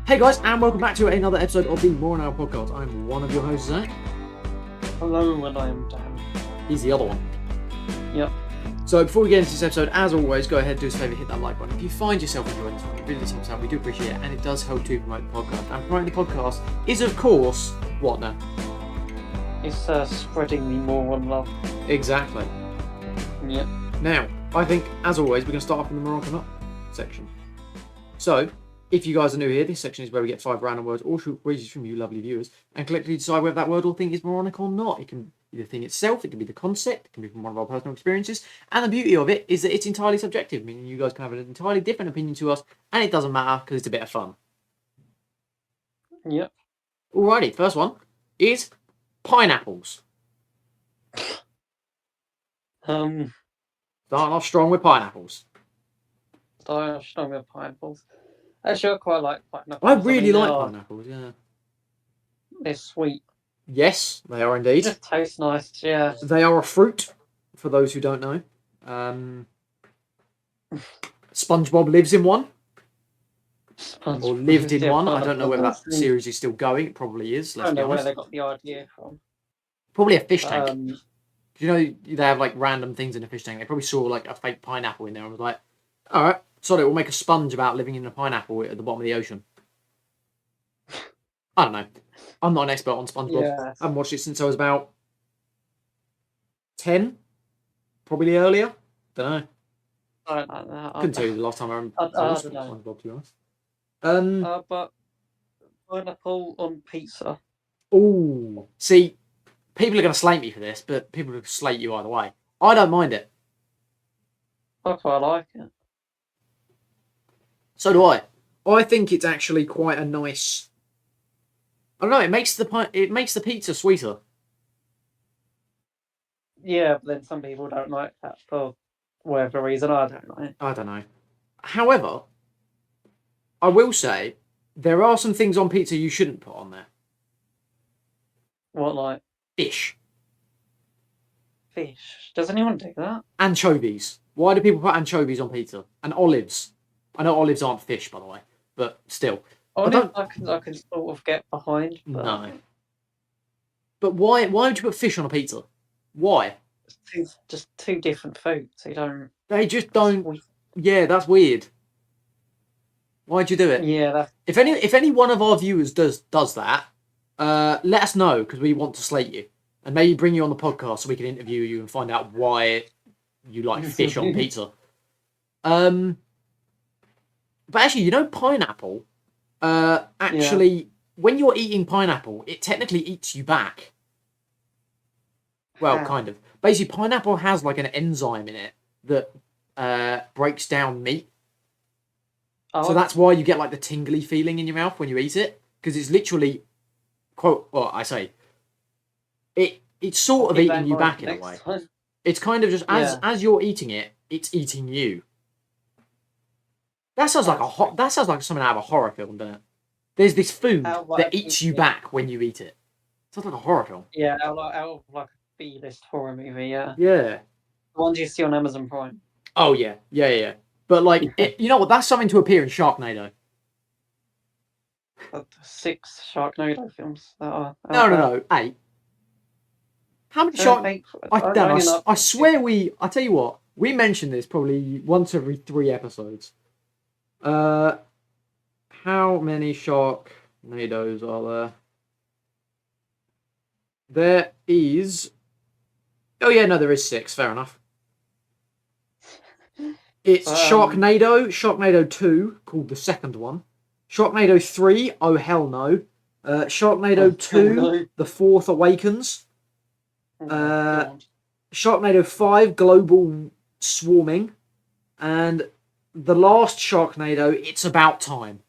Hey guys, and welcome back to another episode of the More Now podcast. I'm one of your hosts, Zach. Hello, and I'm Dan. He's the other one. Yep. So before we get into this episode, as always, go ahead, do us a favour, hit that like button. If you find yourself enjoying this one, it really does help us out. We do appreciate it, and it does help to promote the podcast. And promoting the podcast is, of course, what now? It's spreading me more on love. Exactly. Yep. Now, I think, as always, we're going to start off in the Moroccan Up section. So, if you guys are new here, this section is where we get 5 random words or short phrases from you lovely viewers and collectively decide whether that word or thing is moronic or not. It can be the thing itself, it can be the concept, it can be from one of our personal experiences, and the beauty of it is that it's entirely subjective, meaning you guys can have an entirely different opinion to us, and it doesn't matter because it's a bit of fun. Yep. Alrighty, first one is pineapples. Starting Starting off strong with pineapples. off strong with pineapples. Actually, I quite like pineapples. I really like they pineapples, yeah. They're sweet. Yes, they are indeed. Just taste nice, yeah. They are a fruit, for those who don't know. SpongeBob lives in one, or lived in one. I don't know whether that series is still going. It probably is. I Let's don't be know where honest. they got the idea from. Probably a fish tank. Um, Do you know they have like random things in a fish tank? They probably saw like a fake pineapple in there and was like, "All right, sorry, we'll make a sponge about living in a pineapple at the bottom of the ocean." I don't know. I'm not an expert on SpongeBob. Yeah. I haven't watched it since I was about 10, probably earlier. Don't know. I don't know that. Couldn't tell you the last time I I watched don't know. SpongeBob, to be honest. But pineapple on pizza. Oh, see, people are going to slate me for this, but people will slate you either way. I don't mind it. I quite like it. So do I. I think it's actually quite a nice. I don't know. It makes the pizza sweeter. Yeah, but then some people don't like that for whatever reason. I don't know. I don't know. However, I will say there are some things on pizza you shouldn't put on there. What, like Fish, fish? Does anyone do that? anchovies. Why do people put anchovies on pizza? And olives. I know olives aren't fish, by the way, but still. I can sort of get behind. But No. But why would you put fish on a pizza? Why? it's just two different foods. You don't. They just don't. Yeah, that's weird. Why'd you do it? Yeah, that's If any one of our viewers does that, let us know because we want to slate you and maybe bring you on the podcast so we can interview you and find out why you like fish on pizza. But actually, you know, pineapple. When you're eating pineapple, it technically eats you back. Well, How? kind of. Basically, pineapple has like an enzyme in it that breaks down meat. So that's why you get like the tingly feeling in your mouth when you eat it, because it's literally, it's sort of eating you back in a way. It's kind of just as you're eating it, it's eating you. That sounds like something out of a horror film, doesn't it? There's this food that eats you back when you eat it. Sounds like a horror film. Yeah, out of like a B-list horror movie. Yeah. Yeah. The ones you see on Amazon Prime. Oh yeah. But like, you know what? That's something to appear in Sharknado. 6 Sharknado films that are. No, 8. How many Shark? I swear I tell you what, we mention this probably once every 3 episodes. How many Sharknados are there? There is. Oh yeah, no, there is 6. Fair enough. It's Sharknado 2, called the second one. Sharknado 3, oh hell no. Sharknado 2, no. The Fourth Awakens. God. Sharknado 5, Global Swarming. And the last Sharknado, It's About Time.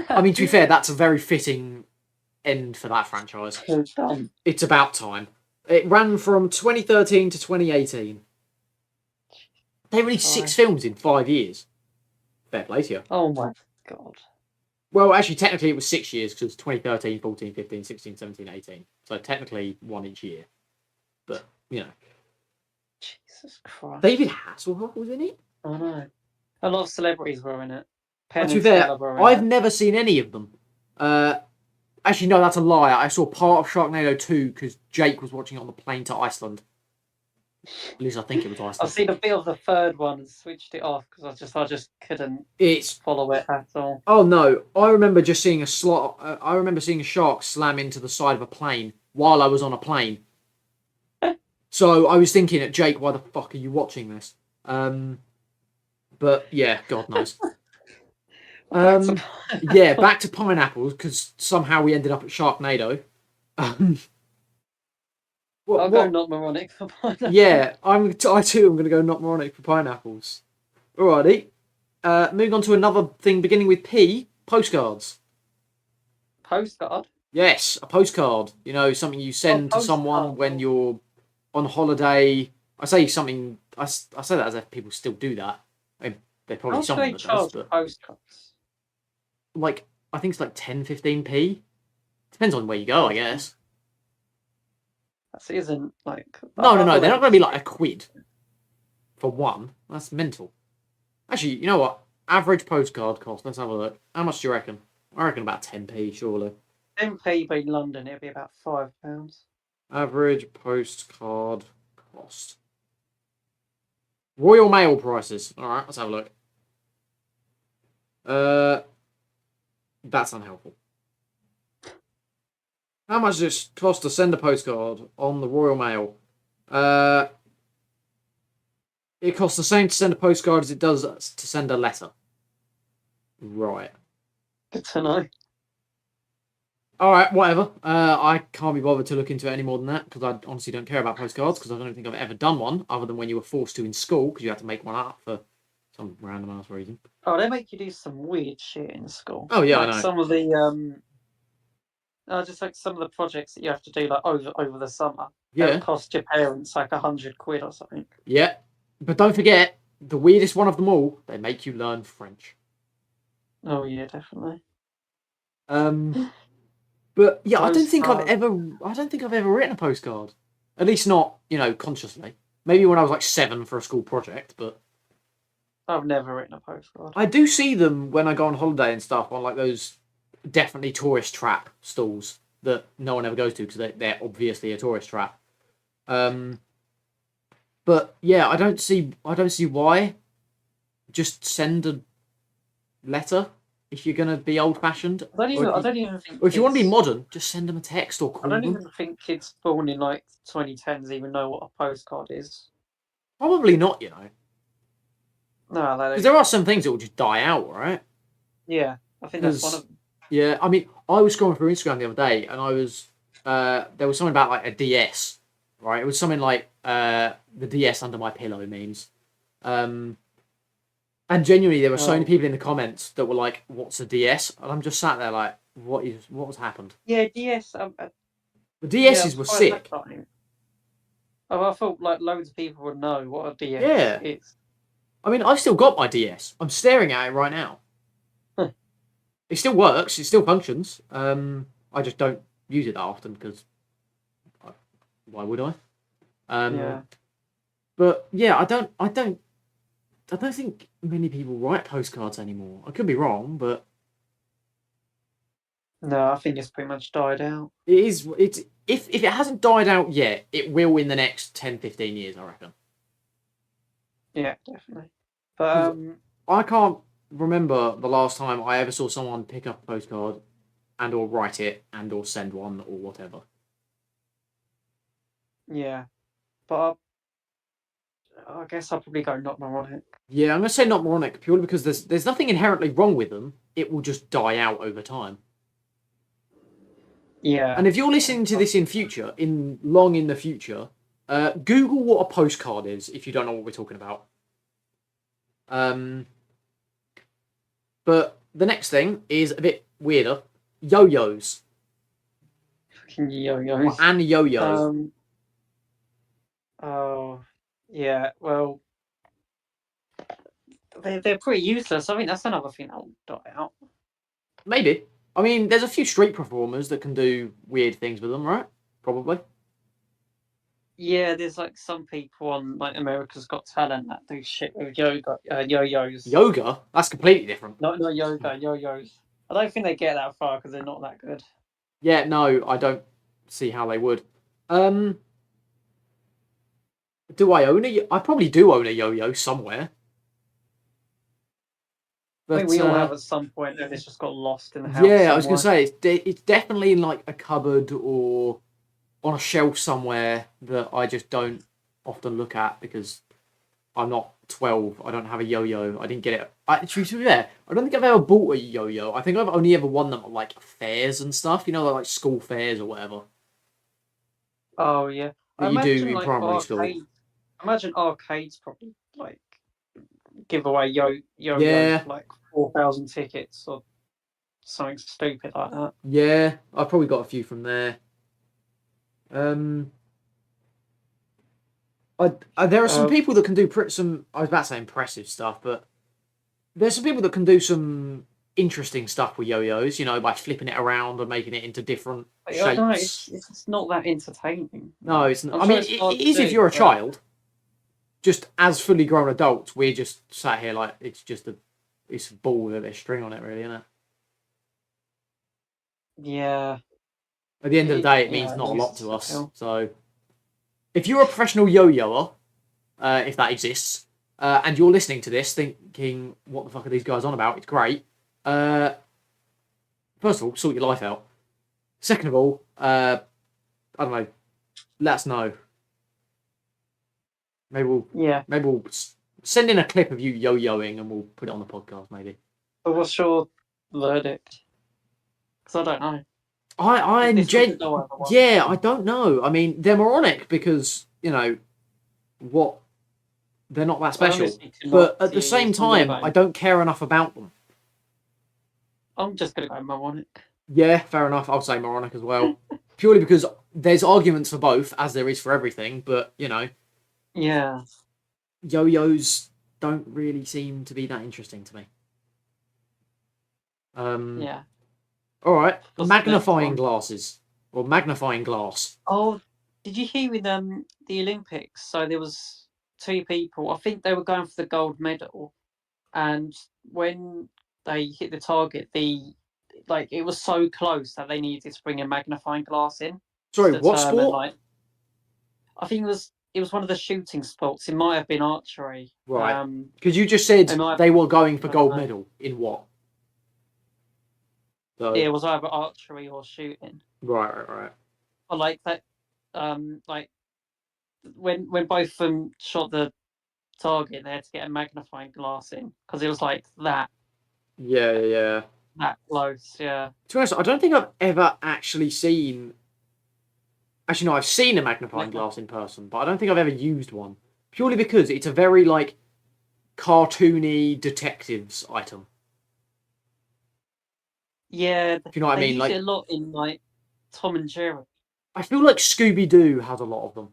I mean, to be fair, that's a very fitting end for that franchise. It's About Time. It ran from 2013 to 2018. They released 6 films in 5 years. Fair play to you. Oh my god. Well, actually, technically it was 6 years because 2013, 14, 15, 16, 17, 18. So technically 1 each year. But, you know. Jesus Christ. David Hasselhoff was in it? I know. A lot of celebrities were in it. Penn To be and fair, Teller were in I've it. never seen any of them. Actually, no, that's a lie. I saw part of Sharknado 2 because Jake was watching it on the plane to Iceland. At least I think it was I've Iceland. seen a bit of the third one and switched it off because I just couldn't It's follow it at all. oh no! I remember just seeing a slot. I remember seeing a shark slam into the side of a plane while I was on a plane. So I was thinking, at Jake, why the fuck are you watching this? But yeah, God knows. Back to Yeah, back to pineapples because somehow we ended up at Sharknado. What? I'll go What? not moronic for pineapple. Yeah, I too am going to go not moronic for pineapples. Alrighty. Moving on to another thing beginning with P. Postcards. Postcard. Yes, a postcard. You know, something you send to someone postcard. when you're on holiday. I say something. I say that as if people still do that. They're probably How much do someone they that does, charge but postcards? like I think it's like 10, 15p. Depends on where you go, I guess. That isn't like. No, I no, thought they're they not going to be like a quid for one. That's mental. Actually, you know what? Average postcard cost. Let's have a look. How much do you reckon? I reckon about 10p, surely. 10p in London, it'd be about £5. Average postcard cost. Royal Mail prices. All right, let's have a look. That's unhelpful. How much does it cost to send a postcard on the Royal Mail? It costs the same to send a postcard as it does to send a letter. Right. Good to know. All right, whatever. I can't be bothered to look into it any more than that because I honestly don't care about postcards because I don't think I've ever done one other than when you were forced to in school because you had to make one up for some random ass reason. Oh, they make you do some weird shit in school. Oh yeah, like I know. some of the just like some of the projects that you have to do like over the summer. Yeah. They'll cost your parents like £100 or something. Yeah, but don't forget the weirdest one of them all. They make you learn French. Oh yeah, definitely. But yeah, I don't think Postcard. I've ever written a postcard. At least not, consciously. Maybe when I was like 7 for a school project, but I've never written a postcard. I do see them when I go on holiday and stuff on like those definitely tourist trap stalls that no one ever goes to because they're obviously a tourist trap. But yeah, I don't see why. Just send a letter if you're gonna be old fashioned. I don't even think. Or if you want to be modern, just send them a text or I call don't them. even think kids born in like 2010s even know what a postcard is. Probably not, No, they because don't. there are some things that will just die out, right? Yeah, I think that's one of them. Yeah, I mean, I was scrolling through Instagram the other day, and I was there was something about like a DS, right? It was something like the DS under my pillow memes, and genuinely there were so many people in the comments that were like, "What's a DS?" And I'm just sat there like, what has happened? Yeah, DS. The DSs were sick. Oh, I thought like loads of people would know what a DS Yeah. is. I mean, I've still got my DS. I'm staring at it right now. It still works. It still functions. I just don't use it that often because why would I? Yeah. But yeah, I don't think many people write postcards anymore. I could be wrong, but No, I think it's pretty much died out. it is. It's if it hasn't died out yet, it will in the next 10, 15 years, I reckon. Yeah, definitely. But I can't remember the last time I ever saw someone pick up a postcard and or write it and or send one or whatever. yeah, but I guess I'll probably go not moronic. Yeah, I'm gonna say not moronic purely because there's nothing inherently wrong with them. It will just die out over time. Yeah. And if you're listening to this in future, long in the future, Google what a postcard is if you don't know what we're talking about. But the next thing is a bit weirder. Yo-yos. Fucking yo-yos. And yo-yo. Oh, yeah. Well, they're pretty useless. I think that's another thing that'll die out. Maybe. I mean, there's a few street performers that can do weird things with them, right? Probably. Yeah, there's like some people on like America's Got Talent that do shit with yoga, yo-yos. Yoga? That's completely different. Not yoga, yo-yos. I don't think they get that far because they're not that good. Yeah, no, I don't see how they would. Um, do I own a? I probably do own a yo-yo somewhere. I think But we all have at some point, and it's just got lost in the house yeah, I was gonna somewhere. say it's definitely in like a cupboard or on a shelf somewhere that I just don't often look at because I'm not 12. I don't have a yo-yo. I didn't get it. To be fair, I don't think I've ever bought a yo-yo. I think I've only ever won them at like fairs and stuff. You know, like school fairs or whatever Oh yeah, that I you do imagine in like primary school. arcade. Imagine arcades probably like give away yo-yos Yeah, for like 4,000 tickets or something stupid like that. yeah. I've probably got a few from there. Um, there are some Um, people that can do some. I was about to say impressive stuff, but there's some people that can do some interesting stuff with yo-yos. You know, by flipping it around and making it into different I don't know. shapes. It's just not that entertaining. No, Like, it's not. I'm I sure mean, it's hard it to is if do, you're a but child. Just as fully grown adults, we're just sat here like it's a ball with a bit of string on it, really, isn't it? yeah, At the end of the day, it means yeah, it not a lot loses to us. appeal. So, if you're a professional yo-yoer, if that exists, and you're listening to this thinking, "What the fuck are these guys on about?" It's great. Uh, First of all, sort your life out. Second of all, I don't know. Let us know. Maybe we'll Yeah, maybe we'll send in a clip of you yo-yoing, and we'll put it on the podcast. Maybe. but what's your verdict? Because I don't know. I'm This was the door other one. yeah, I don't know. I mean, they're moronic because what they're not that I special, honestly but cannot at the see same this. I'm gonna time, I go. don't care enough about them. I'm just gonna go Mnemonic. Yeah, fair enough. I'll say moronic as well, purely because there's arguments for both, as there is for everything. But Yeah, yo-yos don't really seem to be that interesting to me. Um, yeah. all right, What's the next magnifying one? glasses or magnifying glass. Oh, did you hear with the Olympics? So there was two people. I think they were going for the gold medal, and when they hit the target, the like it was so close that they needed to bring a magnifying glass in Sorry, to what determine sport? like I think it was one of the shooting sports. It might have been archery. Right, because you just said It might they were going for I don't gold know. medal in what? So Yeah, it was either archery or shooting. right. Or like that, like when both of them shot the target, they had to get a magnifying glass in because it was like Yeah. that close. Yeah. To be honest, I don't think I've ever actually seen. Actually, no, I've seen a magnifying glass in person, but I don't think I've ever used one. Purely because it's a very like cartoony detectives item. Yeah, If you know what I they mean? use it Like, a lot in like Tom and Jerry. I feel like Scooby Doo has a lot of them.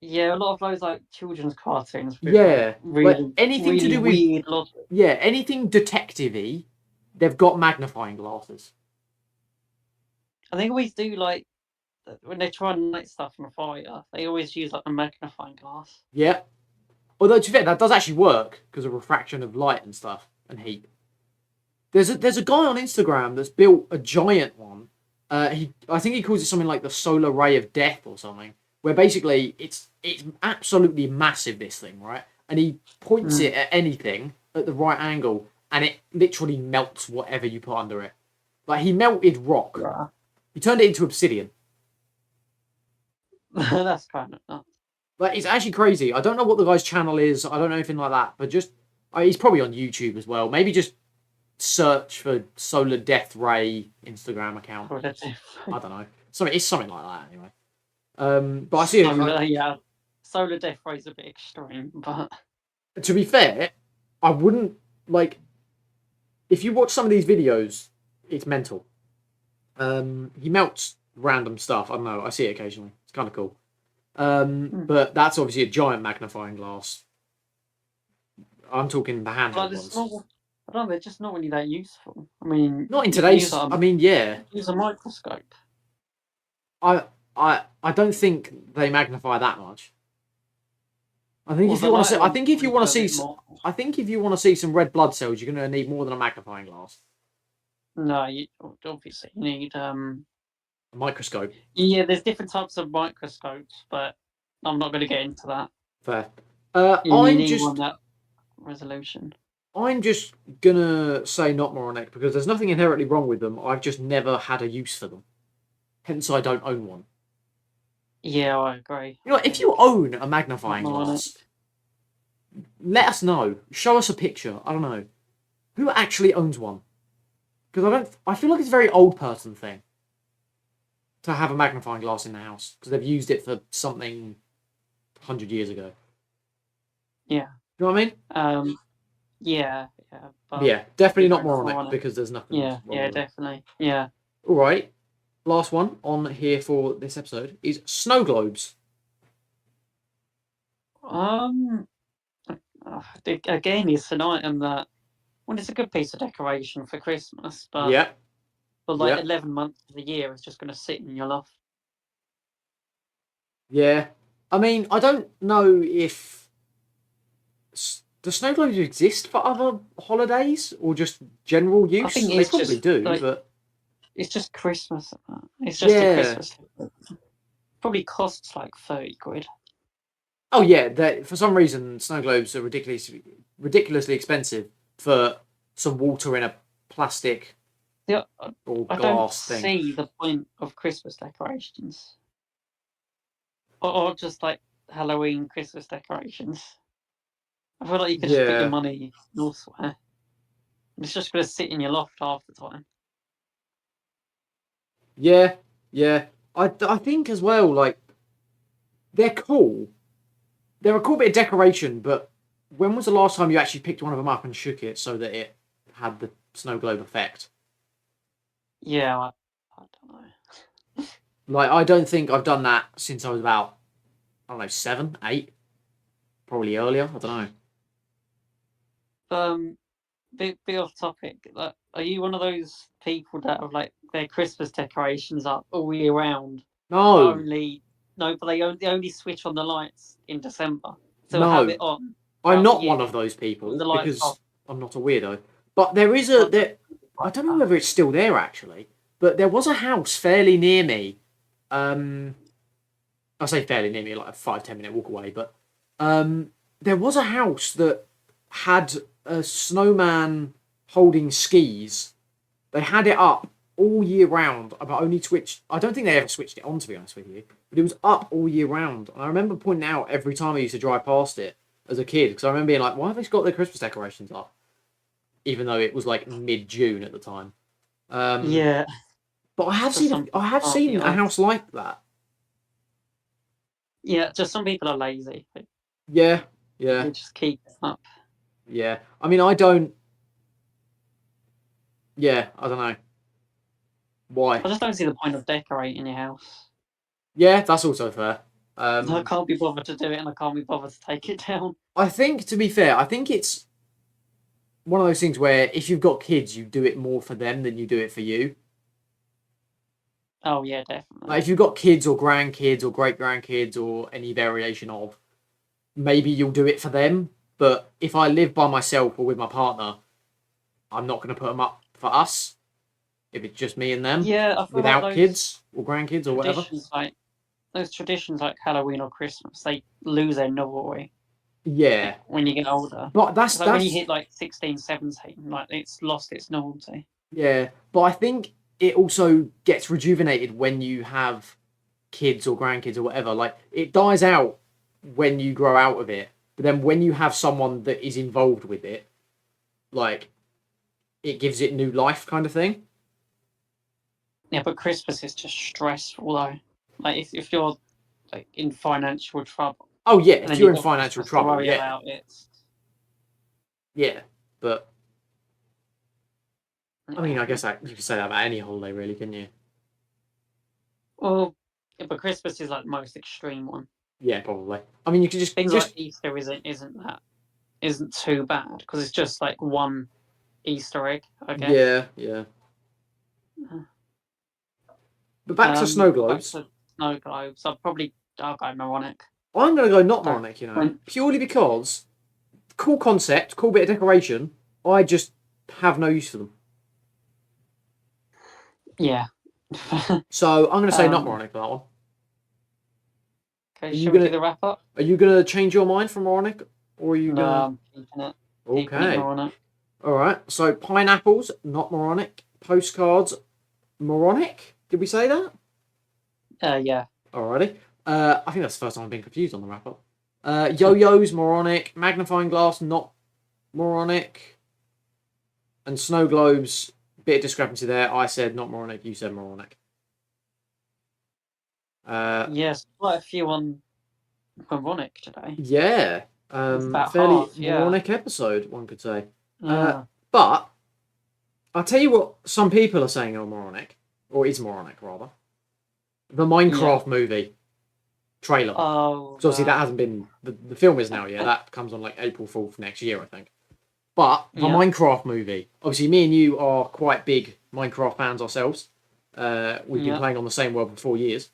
Yeah, a lot of those like children's cartoons with like Yeah, like really, anything to really do with weird logic. anything detective-y, they've got magnifying glasses. And they always do like when they try and light stuff on fire, they always use like a magnifying glass. Yeah. Although to be fair, that does actually work because of refraction of light and stuff and heat. There's a guy on Instagram that's built a giant one. I think he calls it something like the solar ray of death or something, where basically it's absolutely massive, this thing, right? And he points Mm. it at anything at the right angle, and it literally melts whatever you put under it. Like he melted rock. Yeah. He turned it into obsidian. That's kind of nuts. Like it's actually crazy. I don't know what the guy's channel is. I don't know anything like that, but just he's probably on YouTube as well. Maybe just search for Solar Death Ray Instagram account. I don't know. It's something like that anyway. But I see it. Yeah, solar death ray is a bit extreme, but To be fair, I wouldn't like if you watch some of these videos. It's mental. He melts random stuff. I don't know. I see it occasionally. It's kind of cool. But that's obviously a giant magnifying glass. I'm talking the handheld ones. I don't know, they're just not really that useful. I mean, Not in you can use today's. I mean, yeah. use a microscope. I I don't think they magnify that much. I think Well, if the you want to lighter see, I ones think if you probably want do to a see, bit more. I think if you want to see some red blood cells, you're going to need more than a magnifying glass, No, you obviously you need a microscope. Yeah, there's different types of microscopes, but I'm not going to get into that. Fair. You need one that resolution. I'm just gonna say not moronic because there's nothing inherently wrong with them. I've just never had a use for them. Hence, I don't own one. Yeah, I agree. You know, if you own a Not magnifying more on it. glass, let us know. Show us a picture. I don't know who actually owns one because I don't. I feel like it's a very old person thing to have a magnifying glass in the house because they've used it for something 100 years ago. Yeah. You know what I mean? Yeah, but Yeah, definitely not very much more moronic on it. because there's nothing Yeah, wrong with it. definitely. Yeah. All right. Last one on here for this episode is snow globes. Um. Again, it's an item that it's a good piece of decoration for Christmas, but Yeah, for like yeah, 11 months of the year, it's just going to sit in your loft. yeah. I mean, I don't know if do snow globes exist for other holidays or just general I use. think They it's probably just do, like but it's just Christmas. It's just a yeah. Christmas. Probably costs like 30 quid. Oh yeah. For some reason, snow globes are ridiculously expensive for some water in a plastic Yeah, or I don't glass thing. see the point of Christmas decorations, or just like Halloween Christmas decorations. I feel like you could just put your Yeah, money elsewhere. It's just going to sit in your loft half the time. yeah, yeah. I think as well, like they're cool. They're a cool bit of decoration, but when was the last time you actually picked one of them up and shook it so that it had the snow globe effect? Yeah, I don't know. Like, I don't think I've done that since I was about, I don't know, 7, 8, probably earlier. I don't know. Um, bit off topic. Like, are you one of those people that have like their Christmas decorations up all year round, but No, only no, but they only switch on the lights in December, so have no, it on I'm throughout the not year one of those with the people lights because off. I'm not a weirdo. But there is I don't there. I like don't know that. whether it's still there actually, but there was a house fairly near me. Um, I say fairly near me, like a 5-10 minute walk away, but um, there was a house that had a snowman holding skis. They had it up all year round, but only switched. I don't think they ever switched it on, to be honest with you. But it was up all year round, and I remember pointing out every time I used to drive past it as a kid because I remember being like, "Why have they got their Christmas decorations up?" Even though it was like mid-June at the time. Um, Yeah, but just some I people have can't be seen a asked. house like that. Yeah, just some people are lazy. Yeah, yeah, They just keep it up. yeah. I mean, I don't. Yeah, I don't know why. I just don't see the point of decorating your house. Yeah, that's also fair. I can't be bothered to do it, and I can't be bothered to take it down. I think, to be fair, I think it's one of those things where if you've got kids, you do it more for them than you do it for you. Oh yeah, Like definitely. if you've got kids or grandkids or great grandkids or any variation of, maybe you'll do it for them. But if I live by myself or with my partner, I'm not going to put them up for us. If it's just me and them, Yeah, I feel like without kids or grandkids or whatever. those traditions like Halloween or Christmas, they lose their novelty Yeah, when you get older. but It's like when you that's hit like 16, 17, like it's lost its novelty. yeah. But I think it also gets rejuvenated when you have kids or grandkids or whatever. Like it dies out when you grow out of it, but then when you have someone that is involved with it, like it gives it new life, kind of thing. Yeah, but Christmas is just stressful though. Like if you're like in financial trouble Oh yeah, and if then you're you've in got financial Christmas to trouble, worry yeah, about, it's yeah. But I mean, yeah. I guess you could say that about any holiday, really, can you? Well, yeah, but Christmas is like the most extreme one. Yeah, probably. I mean, you could Things like just Easter isn't too bad because it's just like one Easter egg, I guess. yeah, yeah. But back to snow Back globes. to snow globes. I'll go moronic. I'm going to go not Don't- moronic, you know, purely because cool concept, cool bit of decoration. I just have no use for them. Yeah. So I'm going to say not Um, moronic for that one. Okay, Are you shall we do gonna the wrap up? Are you gonna change your mind from moronic, or are you No, gonna? I'm keeping it. Keeping it Okay, moronic. all right. So pineapples, not moronic. Postcards, moronic. Did we say that? Yeah. Alrighty. I think that's the first time I've been confused on the wrap up. Yo-yos, moronic. Magnifying glass, not moronic. And snow globes, bit of discrepancy there. I said not moronic. You said moronic. Yes, quite a few on moronic today. Yeah. It's about Fairly half. Yeah. moronic episode, one could say. Yeah. But I'll tell you what some people are saying are moronic, or is moronic rather. The Minecraft movie trailer. Oh. So obviously that hasn't been the film is now. Yeah, that comes on like April 4th next year, I think. But the Yeah. Minecraft movie, obviously, me and you are quite big Minecraft fans ourselves. We've been playing on the same world for 4 years.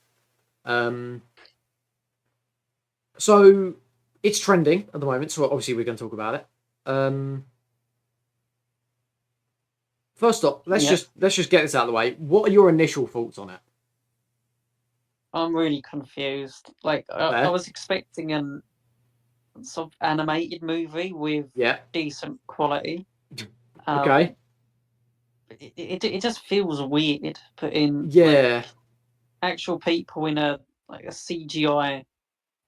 So it's trending at the moment. So obviously we're going to talk about it. First off, let's just get this out of the way. What are your initial thoughts on it? I'm really confused. Like I was expecting an sort of animated movie with decent quality. Okay. It just feels weird putting Yeah. actual people in a CGI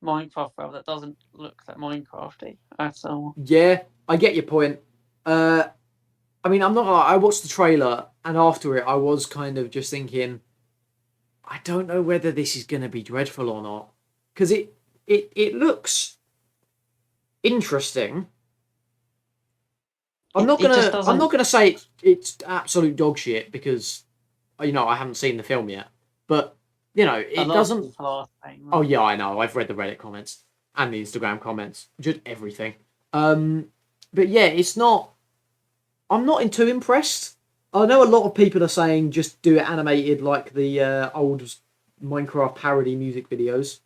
Minecraft world that doesn't look that Minecrafty at all. Yeah, I get your point. I mean, I'm not gonna lie, I watched the trailer, and after it, I was kind of just thinking, I don't know whether this is going to be dreadful or not, because it looks interesting. I'm not gonna say it's absolute dog shit because I haven't seen the film yet, but it doesn't. Oh yeah, I know. I've read the Reddit comments and the Instagram comments, just everything. But yeah, it's not. I'm not too impressed. I know a lot of people are saying just do it animated like the old Minecraft parody music videos,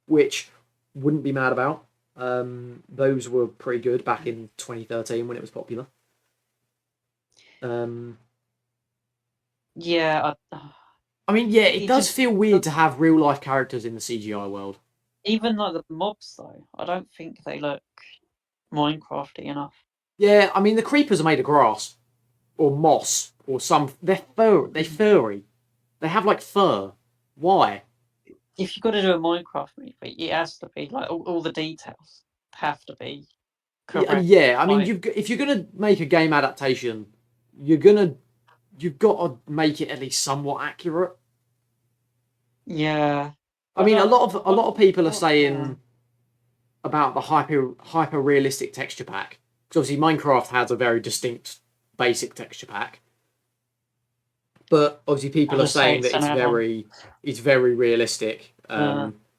which wouldn't be mad about. Those were pretty good back in 2013 when it was popular. Yeah. I mean, yeah, it does feel weird to have real life characters in the CGI world. Even like the mobs, though, I don't think they look Minecrafty enough. Yeah, I mean the creepers are made of grass or moss or some. They're furry. They have like fur. Why? If you've got to do a Minecraft movie, it has to be like all the details have to be correct. Yeah, I mean, if you're gonna make a game adaptation, you've got to make it at least somewhat accurate. Yeah. I mean, a lot of people are saying about the hyper realistic texture pack, because obviously Minecraft has a very distinct basic texture pack, but obviously people are saying that it's very realistic,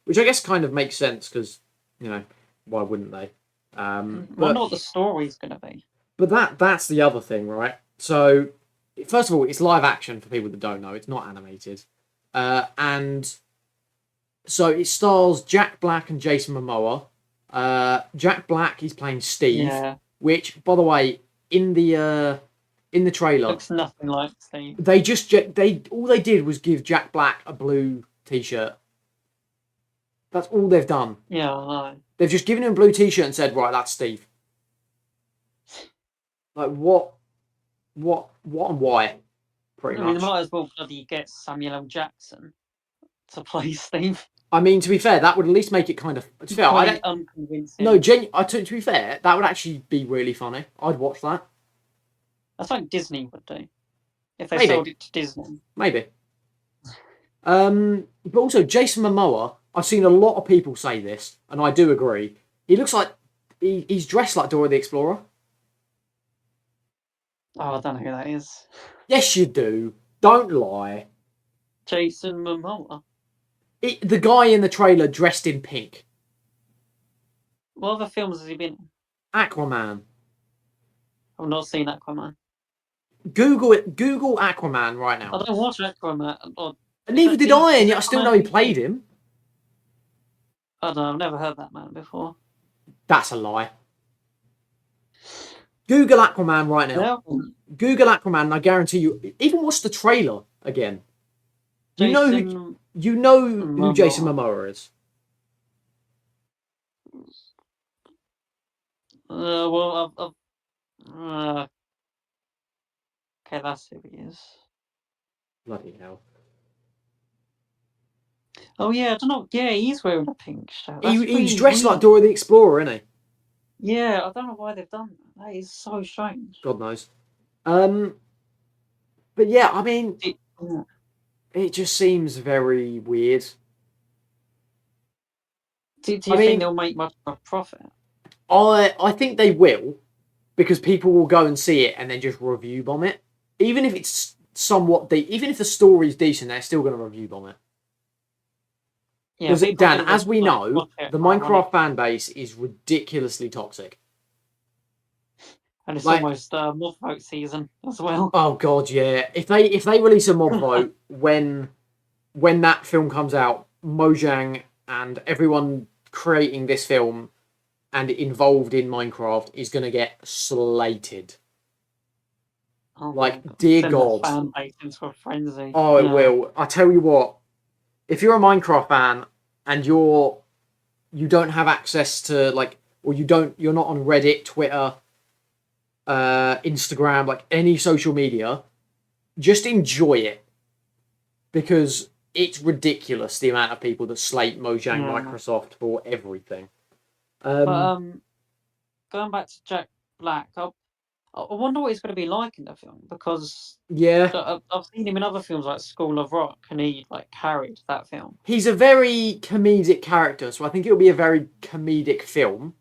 which I guess kind of makes sense because why wouldn't they? Wonder what the story's gonna be. But that's the other thing, right? So first of all, it's live action for people that don't know. It's not animated, and so it stars Jack Black and Jason Momoa. Jack Black is playing Steve, which, by the way, in the trailer, looks nothing like Steve. All they did was give Jack Black a blue t-shirt. That's all they've done. Yeah, I know. They've just given him a blue t-shirt and said, "Right, that's Steve." Like what and why? Pretty much. I mean, they might as well bloody get Samuel L. Jackson to play Steve. I mean, to be fair, that would at least make it kind of. To be fair, unconvincing. No, to be fair, that would actually be really funny. I'd watch that. That's like Disney would do if they sold it to Disney. Maybe. But also Jason Momoa. I've seen a lot of people say this, and I do agree. He looks like he's dressed like Dora the Explorer. Oh, I don't know who that is. Yes, you do. Don't lie. Jason Momoa. The guy in the trailer dressed in pink. What other films has he been in? Aquaman. I've not seen Aquaman. Google it. Google Aquaman right now. I don't watch Aquaman or And neither did I, and Is yet I that still man know he DC? played him. I don't know. I've never heard that man before. That's a lie. Google Aquaman right now. Yeah. Google Aquaman, and I guarantee you, even watch the trailer again. You know Jason who Jason Momoa. Momoa is. Well, okay, that's who he is. Bloody hell. Oh yeah, I don't know. Yeah, he's wearing a pink shirt. He That's was really dressed like weird. Dora the Explorer, isn't he? Yeah, I don't know why they've done that. That is so strange. God knows. But yeah, I mean, Yeah. it just seems very weird. Do you I think mean, they'll make much of a profit? I think they will, because people will go and see it and then just review bomb it. Even if it's somewhat even if the story's decent, they're still going to review bomb it. Yeah, Because people Dan, are as gonna, we like, know, watch it the for that money. Minecraft fan base is ridiculously toxic. And it's Like, almost mod vote season as well. oh god, yeah. If they release a mob vote when that film comes out, Mojang and everyone creating this film and involved in Minecraft is going to get slated. Oh Like, dear send God. the fan base into a frenzy. Oh, it will. I tell you what, if you're a Minecraft fan and you don't have access to, like, or you're not on Reddit, Twitter, Instagram, like any social media, just enjoy it, because it's ridiculous the amount of people that slate Mojang Microsoft for everything. But going back to Jack Black, I wonder what he's going to be like in the film, because yeah, I've seen him in other films like School of Rock, and he like carried that film. he's a very comedic character, so I think it'll be a very comedic film.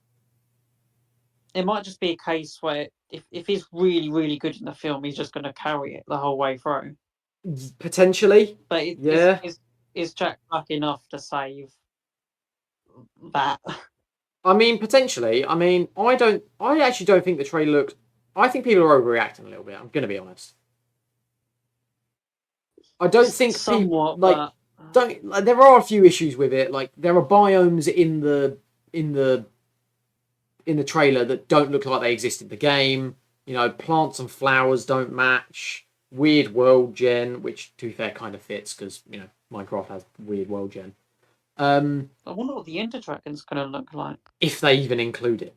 It might just be a case where if he's really, really good in the film, he's just going to carry it the whole way through. Potentially, But yeah. is Jack Black enough to save that? I mean, potentially. I mean, I actually don't think the trailer looks. I think people are overreacting a little bit. I'm going to be honest. I don't think somewhat, people don't. There are a few issues with it. Like, there are biomes in the trailer that don't look like they exist in the game. You know, plants and flowers don't match. Weird world gen, which to be fair kind of fits, because you know Minecraft has weird world gen. I wonder what the Ender Dragon's going to look like, if they even include it.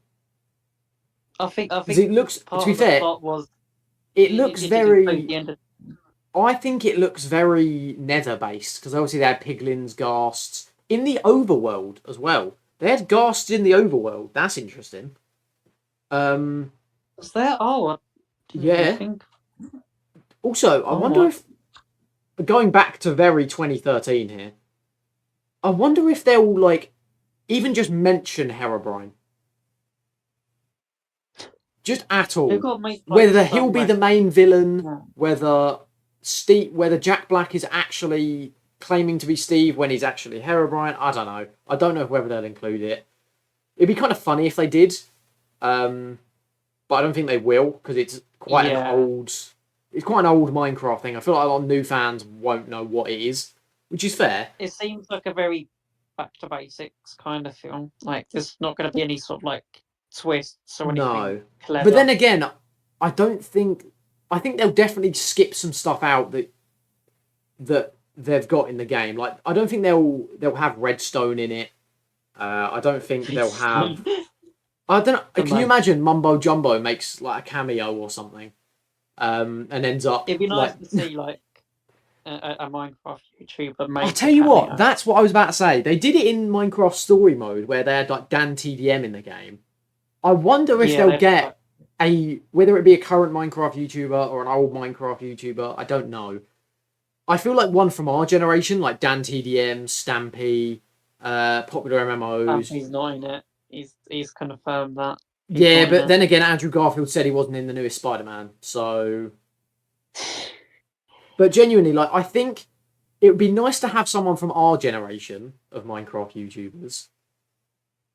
I think it looks. part To be of the fair, plot was it looks it did include very. the Ender. I think it looks very Nether based, because obviously they had piglins, ghasts in the overworld as well. They had ghasts in the overworld. That's interesting. Was there? Oh, I didn't Yeah. even think. Also, I wonder if, going back to very 2013 here, I wonder if they'll like even just mention Herobrine. Just at all. They've got to make, like, Whether he'll some be the main villain, Yeah. whether Jack Black is actually claiming to be Steve when he's actually Herobrine, I don't know. I don't know whether they'll include it. It'd be kind of funny if they did, but I don't think they will, because it's quite an old Minecraft thing. I feel like a lot of new fans won't know what it is, which is fair. It seems like a very back to basics kind of film. Like, there's not going to be any sort of like twists or anything clever. But then again, I think they'll definitely skip some stuff out that they've got in the game. Like, I don't think they'll have redstone in it. I don't think they'll have. I don't know. Can you imagine Mumbo Jumbo makes like a cameo or something, and ends up? It'd be nice to see like a Minecraft YouTuber make. I'll tell you what. That's what I was about to say. They did it in Minecraft Story Mode, where they had like Dan TDM in the game. I wonder if they'll get whether it be a current Minecraft YouTuber or an old Minecraft YouTuber. I don't know. I feel like one from our generation, like Dan TDM, Stampy, popular MMOs. He's not in it. He's confirmed that. Yeah, but then again, Andrew Garfield said he wasn't in the newest Spider-Man, so. But genuinely, like, I think it would be nice to have someone from our generation of Minecraft YouTubers,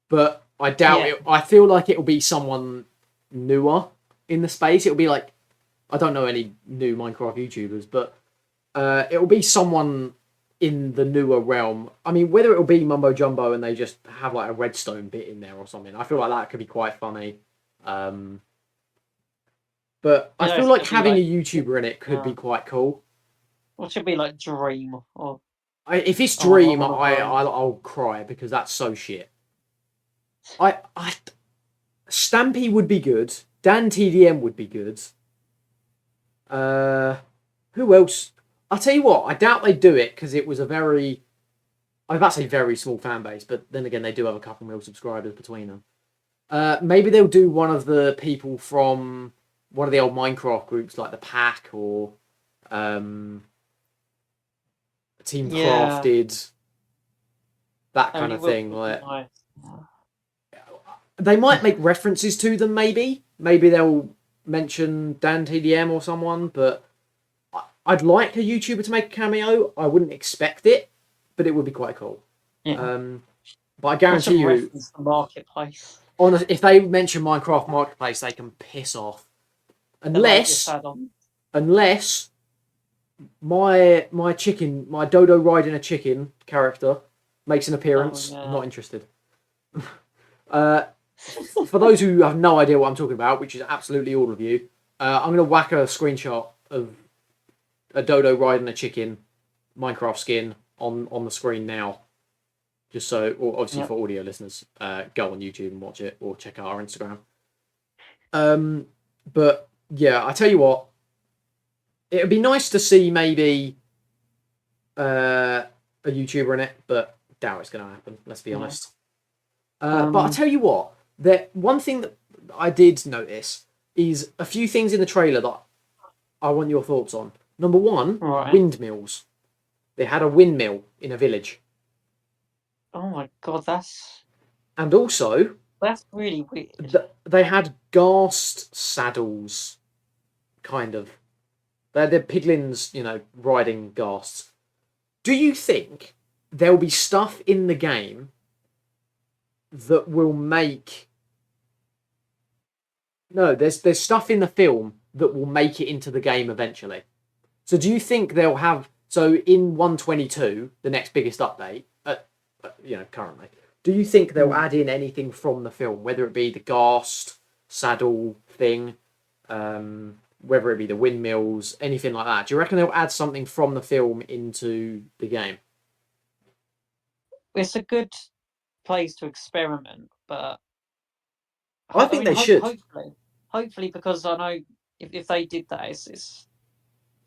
but I doubt it. I feel like it will be someone newer in the space. It'll be like, I don't know any new Minecraft YouTubers, but it will be someone in the newer realm. I mean, whether it'll be mumbo jumbo and they just have like a redstone bit in there or something, I feel like that could be quite funny. Um, but I feel It's like gonna be having a like, YouTuber in it could be quite cool. what should be like Dream or If it's or Dream, one of those. I'll cry because that's so shit. I Stampy would be good. Dan TDM would be good. Uh, who else? I'll tell you what. I doubt they do it because it was a very, I was about to say very small fan base, but then again, they do have a couple mil subscribers between them. Maybe they'll do one of the people from one of the old Minecraft groups, like the Pack or um, Team Yeah, Crafted, that kind only of will thing. be Like nice. they might make references to them. Maybe they'll mention Dan TDM or someone. But I'd like a YouTuber to make a cameo. I wouldn't expect it, but it would be quite cool. Yeah, Um, but I put guarantee some you, reference to marketplace. if they mention Minecraft Marketplace, they can piss off. The latest Unless, add-on. unless my chicken, my Dodo riding a chicken character makes an Oh appearance, I'm yeah. not interested. Uh, for those who have no idea what I'm talking about, which is absolutely all of you, I'm going to whack a screenshot of a Dodo riding a chicken Minecraft skin on the screen now. Just so, or obviously Yep. for audio listeners, go on YouTube and watch it or check out our Instagram. But yeah, I tell you what, it would be nice to see maybe a YouTuber in it, but doubt it's going to happen. Let's be honest. But I tell you what, one thing that I did notice is a few things in the trailer that I want your thoughts on. Number one, Right. windmills. They had a windmill in a village, Oh my god, and also that's really weird. they had ghast saddles, kind of. They're piglins, riding ghasts. Do you think there'll be stuff in the game that will make? No, there's stuff in the film that will make it into the game eventually. So do you think they'll have? So in 122, the next biggest update, currently, do you think they'll add in anything from the film, whether it be the ghast saddle thing, whether it be the windmills, anything like that? Do you reckon they'll add something from the film into the game? It's a good place to experiment, but I think they should. hopefully, because I know if they did that, it's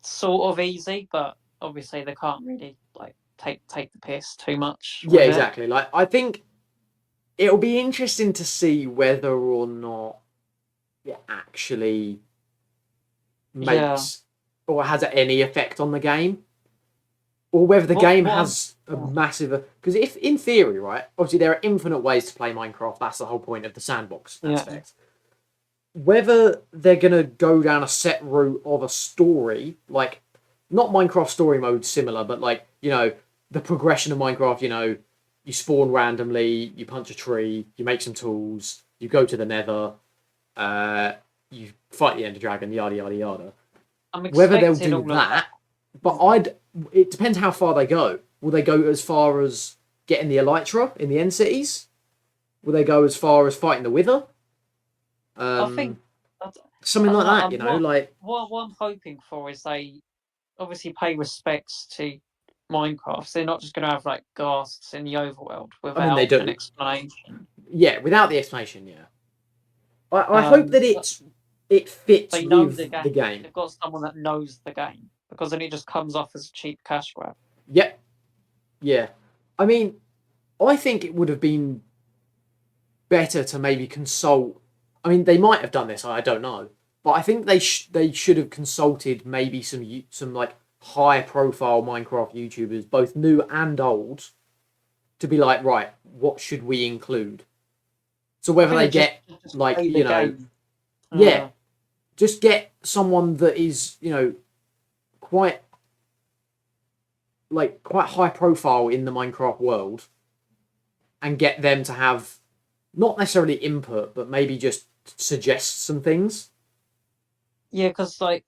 sort of easy, but obviously they can't really like take the piss too much Yeah, with it. exactly. Like I think it'll be interesting to see whether or not it actually makes or has any effect on the game, or whether the game has a massive. Because if in theory, right, obviously there are infinite ways to play Minecraft. That's the whole point of the sandbox aspect. Whether they're gonna go down a set route of a story, like not Minecraft story mode similar, but like the progression of Minecraft. You spawn randomly, you punch a tree, you make some tools, you go to the Nether, you fight the Ender Dragon, yada yada yada. Whether they'll do that, but it depends how far they go. Will they go as far as getting the Elytra in the end cities? Will they go as far as fighting the Wither? I think something like that, what I'm hoping for is they obviously pay respects to Minecraft. So they're not just going to have like ghasts in the overworld they without do. an explanation. Yeah, without the explanation, yeah. I hope that it fits they know with the game. They've got someone that knows the game, because then it just comes off as a cheap cash grab. Yep. Yeah. I mean, I think it would have been better to maybe consult. I mean, they might have done this. I don't know, but I think they should have consulted maybe some like high profile Minecraft YouTubers, both new and old, to be like, right, what should we include? So whether they get like yeah, just get someone that is quite high profile in the Minecraft world, and get them to have not necessarily input, but maybe just suggest some things. Yeah, because like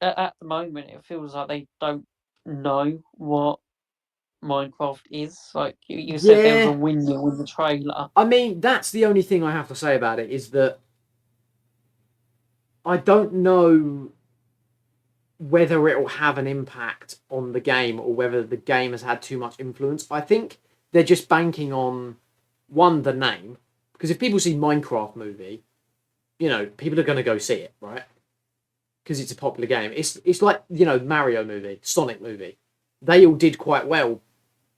at the moment, it feels like they don't know what Minecraft is. Like you said, there was a Yeah, windmill in the trailer. I mean that's the only thing I have to say about it is that I don't know whether it will have an impact on the game or whether the game has had too much influence. I think they're just banking on one, the name, because if people see Minecraft movie, people are going to go see it, right? Because it's a popular game. It's like Mario movie, Sonic movie. They all did quite well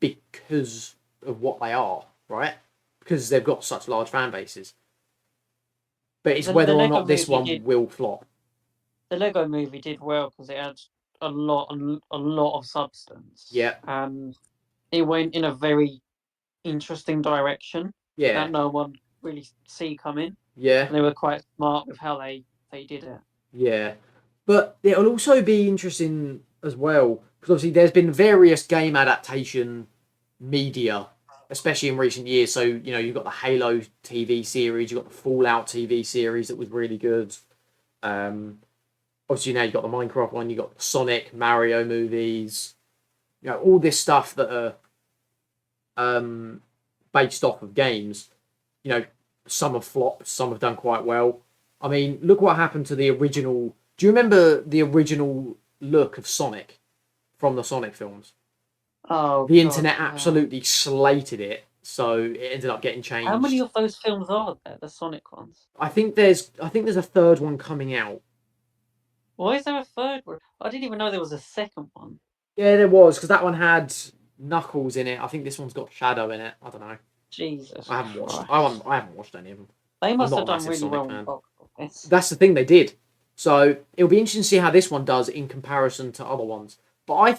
because of what they are, right? Because they've got such large fan bases. But it's The whether or Lego not this movie one did. will flop. The Lego movie did well because it had a lot of substance, Yeah, and it went in a very interesting direction yeah, that no one really see coming, yeah. and they were quite smart with how they did it. Yeah, but it'll also be interesting as well because obviously there's been various game adaptation media, especially in recent years. So you've got the Halo TV series, you've got the Fallout TV series that was really good. Um, Obviously now you've got the Minecraft one, you've got the Sonic, Mario movies, all this stuff that are based off of games. You know, some have flopped, some have done quite well. I mean, look what happened to the original. Do you remember the original look of Sonic from the Sonic films? Oh The God, internet yeah. absolutely slated it, so it ended up getting How many changed. of those films are there? The Sonic ones. I think there's a third one coming out. Why is there a third one? I didn't even know there was a second one. Yeah, there was because that one had Knuckles in it. I think this one's got Shadow in it. I don't know. Jesus I haven't watched. Christ. I haven't watched any of them. They I'm must not have a done massive really Sonic well in fan. box office. That's the thing they did. So it'll be interesting to see how this one does in comparison to other ones. But I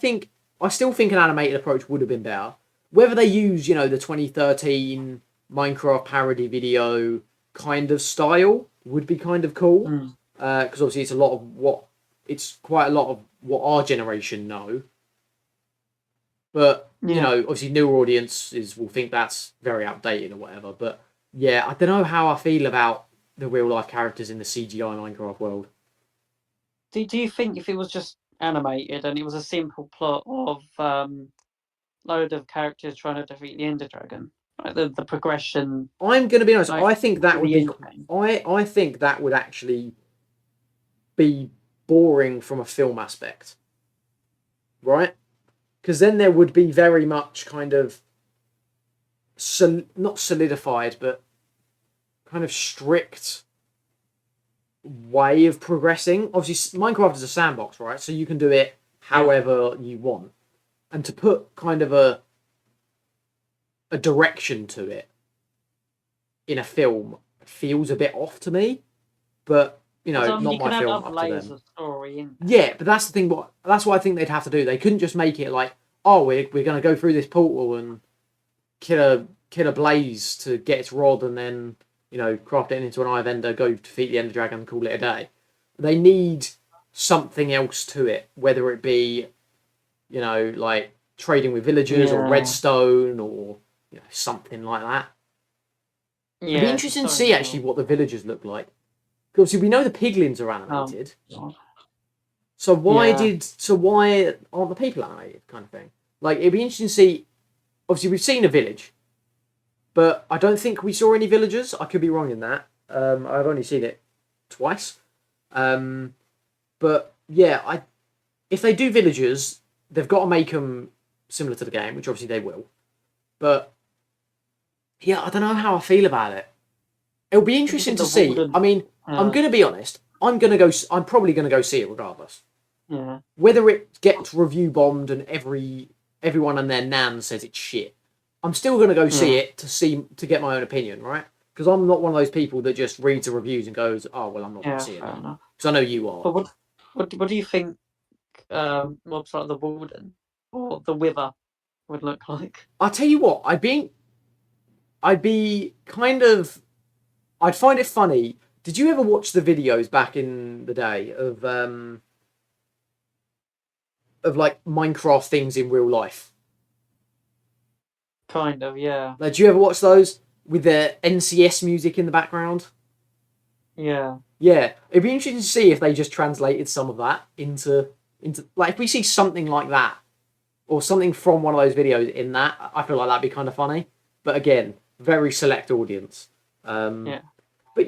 still think an animated approach would have been better. Whether they use, the 2013 Minecraft parody video kind of style would be kind of cool. Mm. Because obviously it's quite a lot of what our generation know. But, Yeah. obviously newer audiences will think that's very outdated or whatever. But yeah, I don't know how I feel about the real life characters in the CGI Minecraft world. Do you think if it was just animated and it was a simple plot of load of characters trying to defeat the Ender Dragon, like the progression, I'm going to be honest. like I think that to would the be. end game? I think that would actually be boring from a film aspect, right? Because then there would be very much kind of not solidified, but kind of strict way of progressing. Obviously, Minecraft is a sandbox, right? So you can do it however you want, and to put kind of a direction to it in a film feels a bit off to me. But not You can my add film, other up to layers them. of story in there. Yeah, but that's the thing. That's what I think they'd have to do. They couldn't just make it like, oh, we're going to go through this portal and kill a blaze to get its rod, and then craft it into an eye of Ender, go defeat the Ender Dragon, call it a day. They need something else to it, whether it be like trading with villagers or Yeah, redstone or something like that. It'd be yeah, just interesting to something see actually more. what the villagers look like. Because obviously we know the piglins are Um, animated. So why aren't the people animated kind of thing? Like it'd be interesting to see. Obviously, we've seen a village, but I don't think we saw any villagers. I could be wrong in that. I've only seen it twice. But yeah, if they do villagers, they've got to make them similar to the game, which obviously they will. But yeah, I don't know how I feel about it. It'll be what do you interesting think to the see. warden? I mean, I'm gonna be honest. I'm probably gonna go see it regardless. Yeah, Whether it gets review bombed and everyone and their nan says it's shit, I'm still gonna go see yeah, it to get my own opinion, right? Because I'm not one of those people that just reads the reviews and goes, "Oh well, I'm not gonna yeah. see it Fair then." enough. Because I know you are. But what do you think? Mobs like the warden or the wither would look like? I'll tell you what, I'd be kind of, I'd find it funny. Did you ever watch the videos back in the day of like Minecraft things in real life? Kind of, yeah, Like, do you ever watch those with the NCS music in the background? yeah. Yeah, it'd be interesting to see if they just translated some of that into like if we see something like that or something from one of those videos in that, I feel like that'd be kind of funny. But again, very select audience. Yeah. But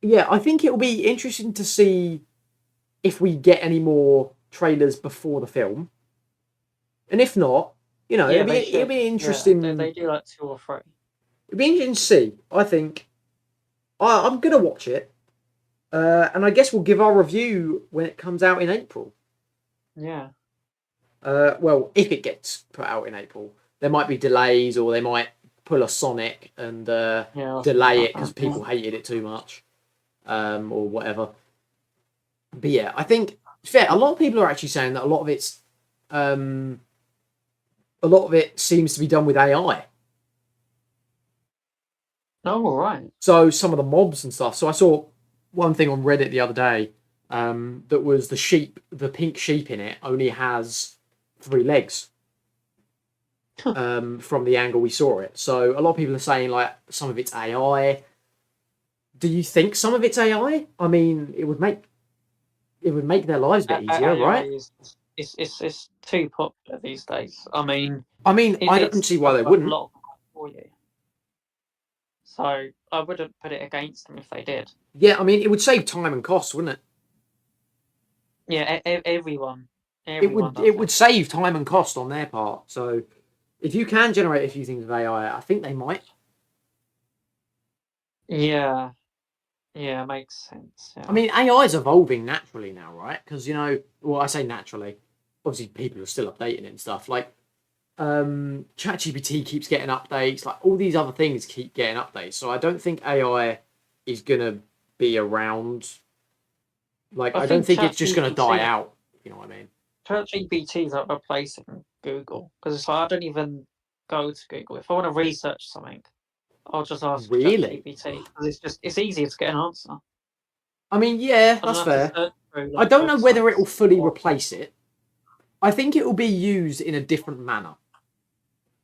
yeah, I think it'll be interesting to see if we get any more trailers before the film, and if not, Yeah, they it'll should. be Yeah, interesting. they do like 2 or 3. It'll be interesting to see. I think I'm gonna watch it, and I guess we'll give our review when it comes out in April. Yeah. Well, if it gets put out in April, there might be delays, or they might pull a Sonic and Yeah. delay it because people hated it too much, or whatever. But yeah, I think fair. A lot of people are actually saying that um, a lot of it seems to be done with AI. Oh, all right. So some of the mobs and stuff. So I saw one thing on Reddit the other day, that was the pink sheep in it only has 3 legs. From the angle we saw it. So a lot of people are saying like some of it's AI. Do you think some of it's AI? I mean, it would make their lives a bit easier, AI right? it's too popular these days. I mean, I mean, I don't it's see why done they a wouldn't. lot for you. So I wouldn't put it against them if they did. Yeah, I mean, it would save time and cost, wouldn't it? Yeah, everyone, It everyone would does it it. would save time and cost on their part. So if you can generate a few things with AI, I think they might. Yeah, yeah, makes sense. I Yeah. mean, AI is evolving naturally now, right? Because well, I say naturally. Obviously, people are still updating it and stuff. Like, ChatGPT keeps getting updates. Like, all these other things keep getting updates. So I don't think AI is gonna be around. Like, I I don't think think it's just gonna die ChatGPT out. If you know what I mean? ChatGPT is like replacing Google because it's like I don't even go to Google if I want to research something. I'll just ask Really? ChatGPT because it's easier to get an answer. I mean, yeah, I don't that's have to fair. search through I like don't know whether it will websites fully or replace it. I think it will be used in a different manner.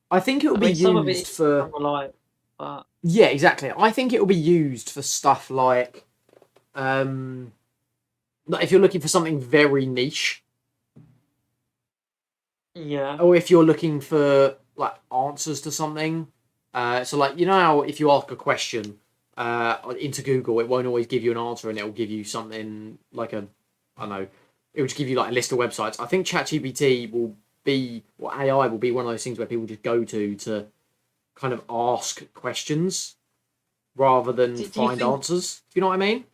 I think it will I be mean some of it used is for unreliable, but yeah, exactly. I think it will be used for stuff um like if you're looking for something very niche, yeah, or if you're looking for like answers to something. So like how if you ask a question into Google, it won't always give you an answer, and it will give you something like I don't know, it will just give you like a list of websites. I think ChatGPT will be, or AI will be one of those things where people just go to kind of ask questions rather than do you find think answers. Do you know what I mean?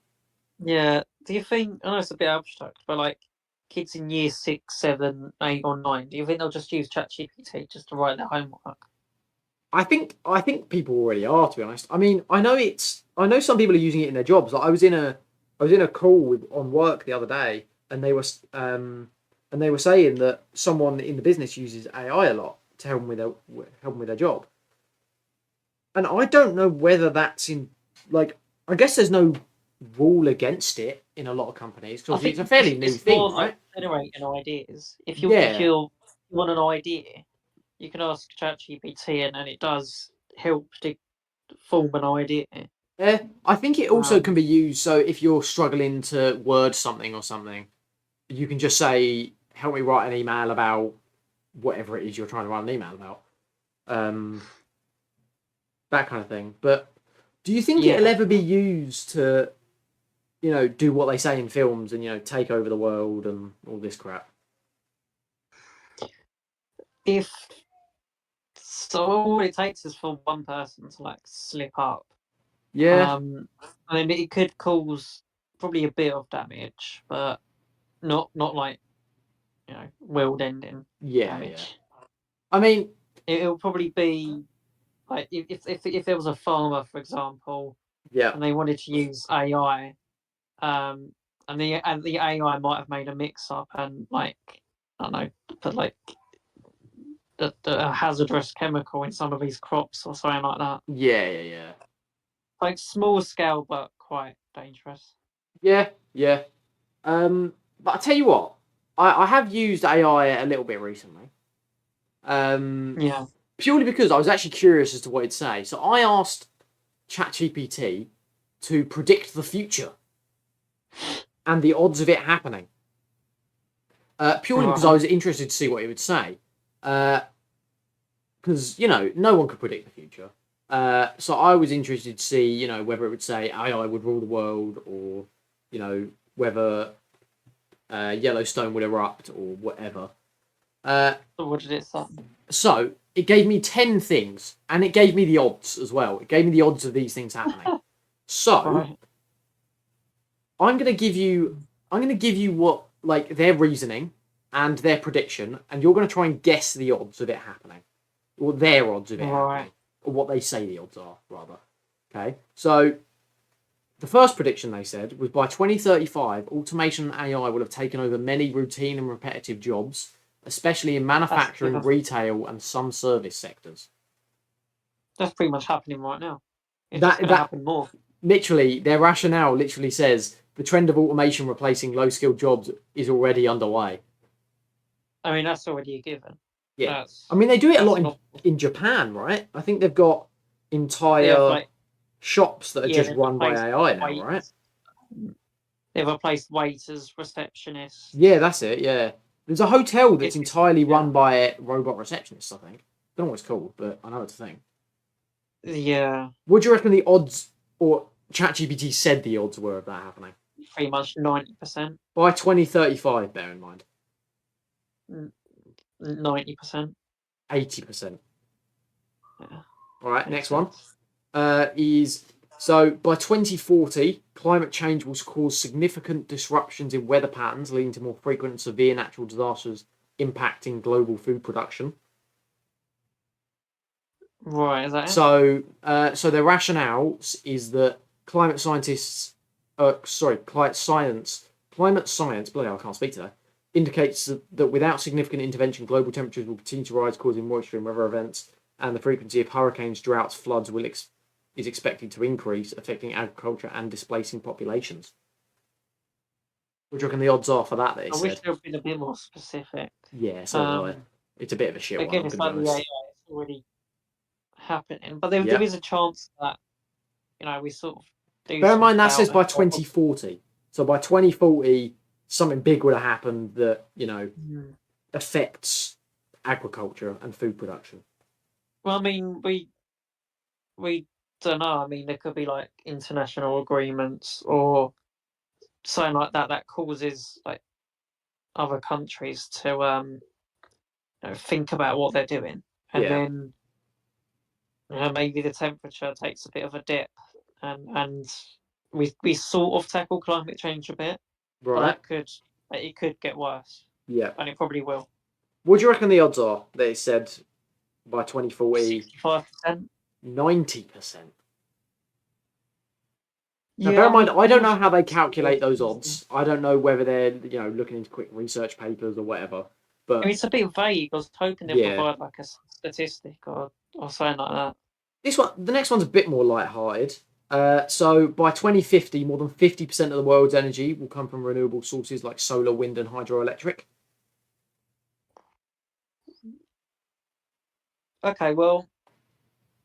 yeah do you think I know it's a bit abstract but like kids in year 6, 7, 8 or 9 do you think they'll just use ChatGPT just to write their homework? I think people already are, to be honest. I mean, I know some people are using it in their jobs. Like I was in a call on work the other day, and they were saying that someone in the business uses AI a lot to help them with their job. And I don't know whether that's in like, I guess there's no rule against it in a lot of companies I because it's think a fairly new it's thing, more like right? generating ideas. If Yeah. you want an idea, you can ask ChatGPT and it does help to form an idea. Yeah, I think it also can Um, be used so if you're struggling to word something or something, you can just say, "Help me write an email about whatever it is you're trying to write an email about." Um, that kind of thing. But do you think it'll yeah, ever be used to, do what they say in films and take over the world and all this crap? if so, all it takes is for one person to like slip up, Yeah, um, and it could cause probably a bit of damage, but not like world-ending yeah, yeah. damage. I mean, It'll probably be like if there was a farmer, for example, yeah, and they wanted to use AI, um, and the AI might have made a mix up and like I don't know, put like a hazardous chemical in some of these crops or something like that. yeah, yeah, yeah, Like small scale, but quite dangerous. yeah, yeah. But I tell you what, I have used AI a little bit recently. Um, Yeah. Purely because I was actually curious as to what it'd say. So I asked ChatGPT to predict the future and the odds of it happening. Purely because I was interested to see what he would say. Because, no one could predict the future. So I was interested to see, whether it would say AI would rule the world, or, whether Yellowstone would erupt or whatever. What did it say? So it gave me 10 things, and it gave me the odds as well. It gave me the odds of these things happening. So Right. I'm gonna give you what, like, their reasoning and their prediction, and you're gonna try and guess the odds of it happening, or their odds of it happening, or what they say the odds are, rather. Okay, so the first prediction they said was by 2035, automation and AI will have taken over many routine and repetitive jobs, especially in manufacturing, retail, and some service sectors. That's pretty much happening right now. It's That- just going to that- happen more. Literally, their rationale literally says the trend of automation replacing low-skilled jobs is already underway. I mean, that's already a given. Yeah. I mean, they do it a lot in Japan, right? I think they've got entire shops that are just run by AI now, right? They've replaced waiters, receptionists. Yeah, that's it, yeah. There's a hotel that's entirely run by robot receptionists, I think. Don't know what it's called, but I know it's a thing. Yeah. What do you reckon the odds, or ChatGPT said the odds were of that happening? Pretty much 90%. By 2035, bear in mind. 90%. 80%. Yeah. All right, next one. So by 2040, climate change will cause significant disruptions in weather patterns, leading to more frequent and severe natural disasters impacting global food production. Right, is that it? So their rationale is that climate science, bloody hell, I can't speak today, indicates that without significant intervention, global temperatures will continue to rise, causing moisture in weather events, and the frequency of hurricanes, droughts, floods is expected to increase, affecting agriculture and displacing populations. What do you reckon the odds are for that? I wish they would been a bit more specific. Yeah, so it's a bit of a shit again, one. it's like the AI, it's already happening, but there is a chance that we sort of do. Bear in mind that says by 2040. So by 2040, something big would have happened that affects agriculture and food production. Well, I mean, we don't know. I mean, there could be like international agreements or something like that causes like other countries to think about what they're doing, and then maybe the temperature takes a bit of a dip, and we sort of tackle climate change a bit, right? But it could get worse. Yeah, and it probably will. What do you reckon the odds are? They said by 2040, 65%, 90%. Now, bear in mind, I don't know how they calculate those odds. I don't know whether they're looking into quick research papers or whatever. But it's a bit vague. I was hoping they'd provide like a statistic or something like that. The next one's a bit more lighthearted. So by 2050, more than 50% of the world's energy will come from renewable sources like solar, wind, and hydroelectric. Okay, well,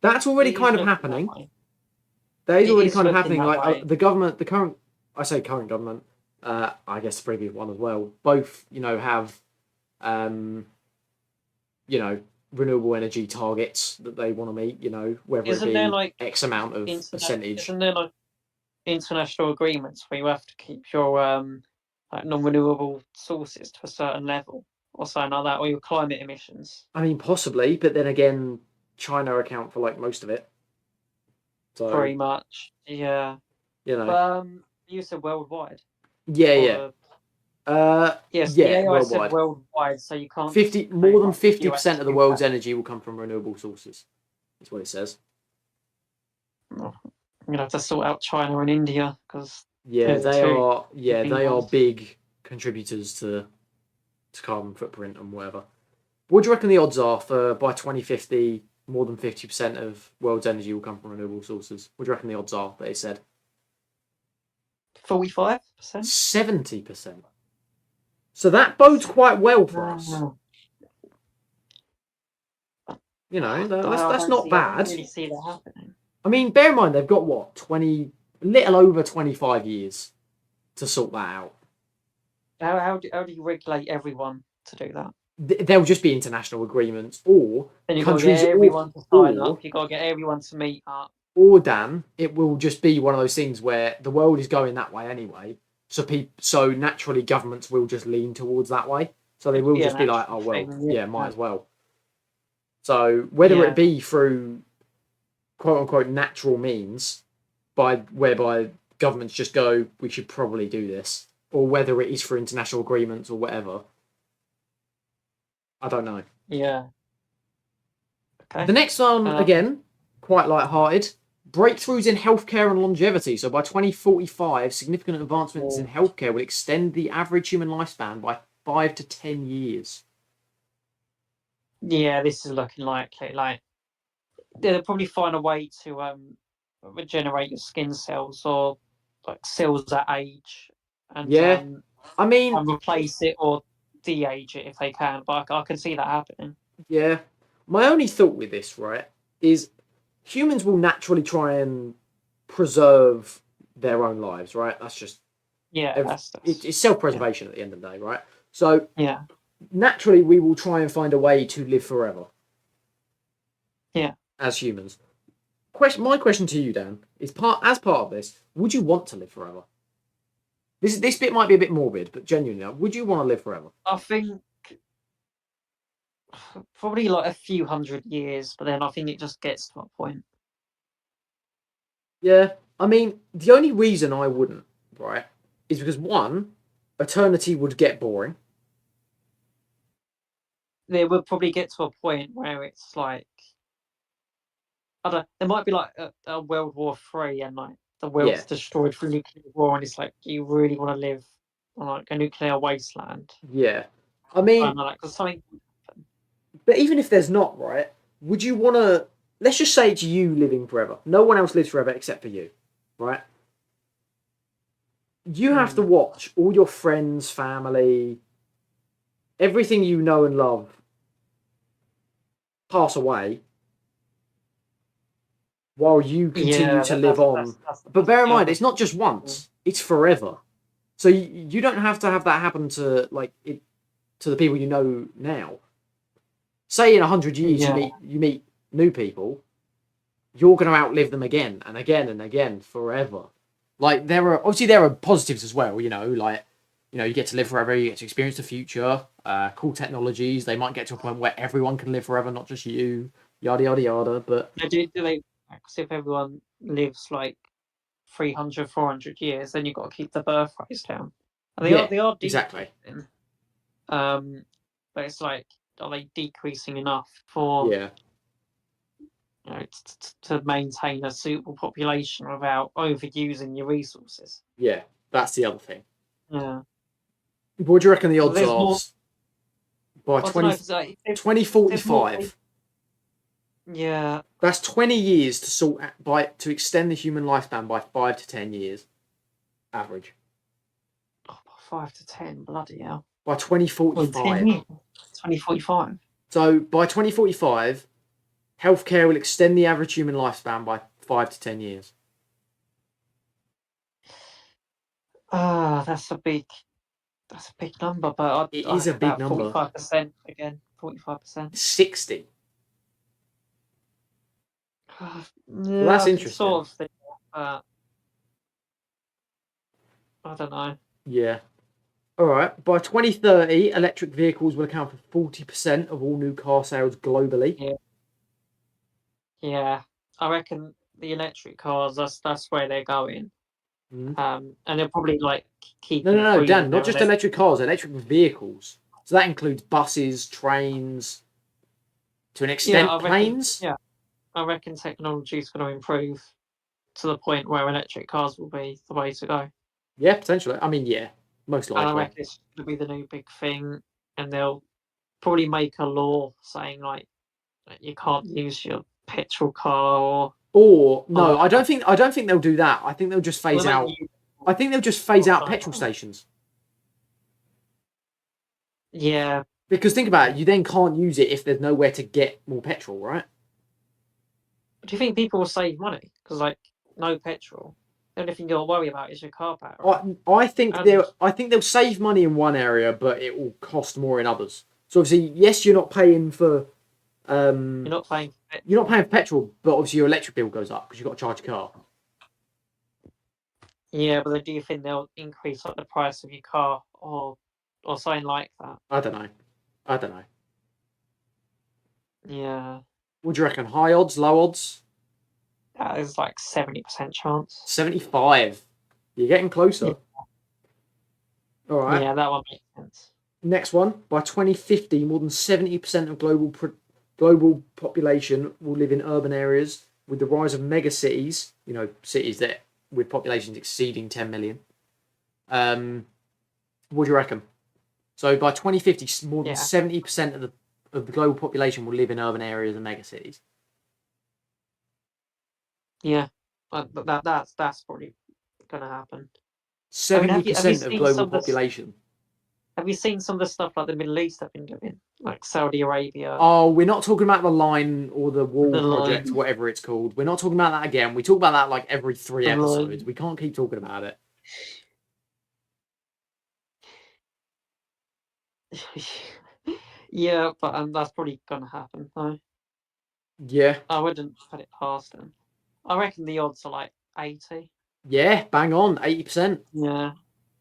that's already kind of happening. That is already kind of happening. Like the government, I say current government, I guess the previous one as well. Both, have, renewable energy targets that they want to meet. Whether isn't it be there like X amount of percentage. Isn't there like international agreements where you have to keep your like non-renewable sources to a certain level or something like that, or your climate emissions? I mean, possibly, but then again, China account for like most of it. So pretty much, yeah. But you said worldwide. Yeah. Yes, yeah, the AI worldwide. said worldwide, so you can't. More than 50% of the world's energy will come from renewable sources. That's what it says. I'm gonna have to sort out China and India because they are big contributors to carbon footprint and whatever. What do you reckon the odds are for by 2050, more than 50% of world's energy will come from renewable sources? What do you reckon the odds are that it said? 45%? 70%. So that bodes quite well for us. That's not bad. I don't really see that happening. I mean, bear in mind they've got what, a little over 25 years to sort that out. how do you regulate everyone to do that? There'll just be international agreements, or Then you've got to get countries, everyone to sign or up. You've got to get everyone to meet up. or Dan, it will just be one of those things where the world is going that way anyway. So naturally governments will just lean towards that way. So they It'd will be a just be like, oh natural well, thing. yeah, might Yeah. as well. So whether it Yeah. be through quote unquote natural means by whereby governments just go, we should probably do this, or whether it is for international agreements or whatever, I don't know. Yeah. The Okay. next one, Um, again, quite light-hearted. Breakthroughs in healthcare and longevity. So by 2045, significant advancements in well, healthcare will extend the average human lifespan by 5 to 10 years. yeah, this is looking likely. Like they'll probably find a way to regenerate your skin cells or like cells that age and Yeah, I mean, and replace it or de-age it if they can. But I can see that happening. yeah. My only thought with this, right, is humans will naturally try and preserve their own lives, right? That's just Yeah, that's it's yeah, self-preservation at the end of the day, right? So yeah, naturally, we will try and find a way to live forever yeah. as humans. My question to you, Dan, is part of this. Would you want to live forever? This bit might be a bit morbid, but genuinely, would you want to live forever? I think probably like a few hundred years, but then I think it just gets to a point. Yeah, I mean, the only reason I wouldn't, right, is because one, eternity would get boring. There will probably get to a point where it's like I don't. There might be like a World War Three, and like the Yeah, world's destroyed through nuclear war, and it's like you really want to live on like a nuclear wasteland. yeah. I I mean, don't know, like because something. but even if there's not, right, would you want to? Let's just say it's you living forever. No one else lives forever except for you, right? You have to Hmm, watch all your friends, family, everything you know and love pass away while you continue yeah, to live on. But that's bear in the mind, other. it's not just once; it's forever. So you don't have that happen to to the people you know now. Say in 100 years Yeah, you meet new people, you're going to outlive them again and again and again forever. Like there are positives as well. You get to live forever. You get to experience the future. Cool technologies. They might get to a point where everyone can live forever, not just you. Yada yada yada. But do they? Because if everyone lives like 300, 400 years, then you've got to keep the birth rates down. And yeah, they are exactly. decreasing. Um, but it's like, are they decreasing enough for Yeah, to maintain a suitable population without overusing your resources? yeah. That's the other thing. Yeah, What do you reckon the because odds there's are more. by I don't know. Cause like, if there's more. 2045? Yeah, That's 20 years to extend the human lifespan by 5 to 10 years average. 5 to 10. Bloody hell. By Well, 10 2045. years. 2045. So by 2045, healthcare will extend the average human lifespan by 5 to 10 years. Ah, that's a big number, but It I is a big about number. 45% again. 45%. 60. So Yeah, that's I can interesting. sort of think that. I don't know. Yeah. All right. By 2030, electric vehicles will account for 40% of all new car sales globally. Yeah, yeah. I reckon the electric cars. That's where they're going. Mm. And they'll probably like keep No, no, no, Dan, improving not their just electric. electric cars, electric vehicles. So that includes buses, trains, to an Yeah, extent, I reckon. planes. Yeah, I reckon technology is going to improve to the point where electric cars will be the way to go. Yeah, potentially. I mean, yeah, most And I likely. reckon it's going to be the new big thing. And they'll probably make a law saying like that you can't use your petrol car Or or no, whatever. I don't think they'll do that. I think they'll just Well, phase they make out. you I think they'll just phase or out something petrol like that. stations. Yeah. Because think about it, you then can't use it if there's nowhere to get more petrol, right? Do you think people will save money? Because like no petrol. The only thing you'll worry about is your car battery. I think And they'll save money in one area, but it will cost more in others. So obviously, yes, you're not paying for you're not paying for you're not petrol. paying for petrol, but obviously your electric bill goes up because you've got to charge your car. Yeah, but do you think they'll increase like the price of your car or something like that? I don't know. I don't know. Yeah, What do you reckon? High odds, low odds? that is like 70% chance. 75. You're getting closer. Yeah. All right. Yeah, that one makes sense. Next one. By 2050, more than 70% of global population will live in urban areas. With the rise of mega cities, cities that with populations exceeding 10 million. What do you reckon? So by 2050, more than 70% of the global population will live in urban areas and mega cities. Yeah, that's probably gonna happen. 70% of global population. Have you seen some of the stuff like the Middle East have been doing, like Saudi Arabia? Oh, we're not talking about the line or the wall project, line. whatever it's called. We're not talking about that again. We talk about that like every 3 episodes. Line. We can't keep talking about it. Yeah, but that's probably gonna happen though. Yeah. I wouldn't put it past them. I reckon the odds are like 80. Yeah, bang on, 80%. Yeah,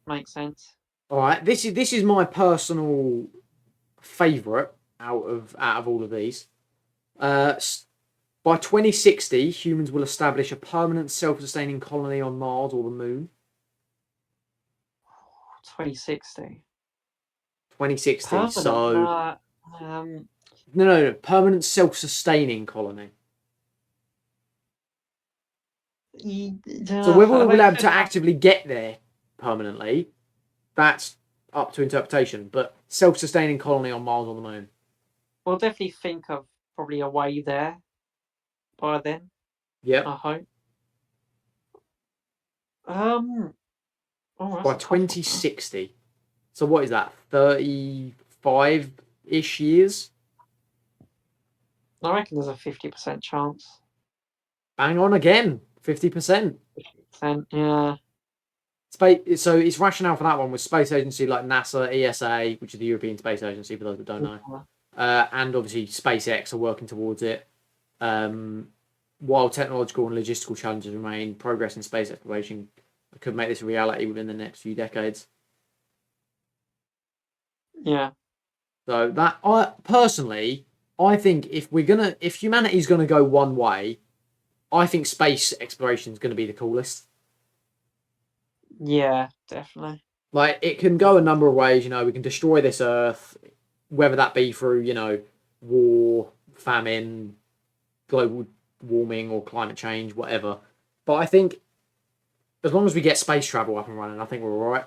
makes sense. All right, this is my personal favourite out of all of these. By 2060, humans will establish a permanent self-sustaining colony on Mars or the Moon. 2060. 2060. Permanent. So no, permanent self-sustaining colony. So whether we'll be able to actively get there permanently, that's up to interpretation. But self-sustaining colony on Mars or the Moon. We'll definitely think of probably a way there by then. Yeah. I hope. By 2060. So what is that? 35-ish years? I reckon there's a 50% chance. Bang on again. 50%. 50%, yeah. So its rationale for that one was space agency like NASA, ESA, which is the European Space Agency for those that don't know, and obviously SpaceX are working towards it. While technological and logistical challenges remain, progress in space exploration could make this a reality within the next few decades. Yeah. So that I think if humanity's gonna go one way, I think space exploration is going to be the coolest. Yeah, definitely. Like, it can go a number of ways. We can destroy this Earth, whether that be through, war, famine, global warming, or climate change, whatever. But I think as long as we get space travel up and running, I think we're all right.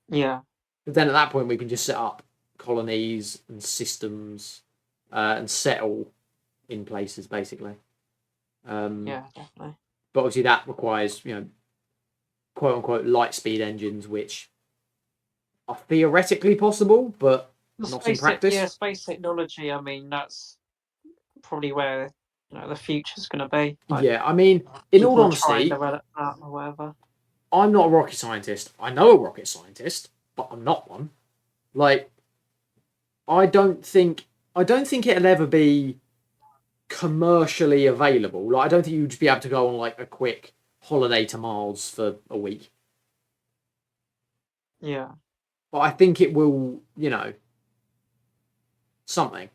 Yeah. But then at that point, we can just set up colonies and systems and settle in places, basically. Yeah, definitely. But obviously that requires, quote unquote light speed engines, which are theoretically possible, but not in practice. Yeah, space technology. I mean, that's probably where the future's going to be. Like, yeah, I mean, in all honesty, develop that or whatever. I'm not a rocket scientist. I know a rocket scientist, but I'm not one. Like, I don't think it'll ever be commercially available. Like, I don't think you'd be able to go on like a quick holiday to Mars for a week. Yeah. But I think it will, something.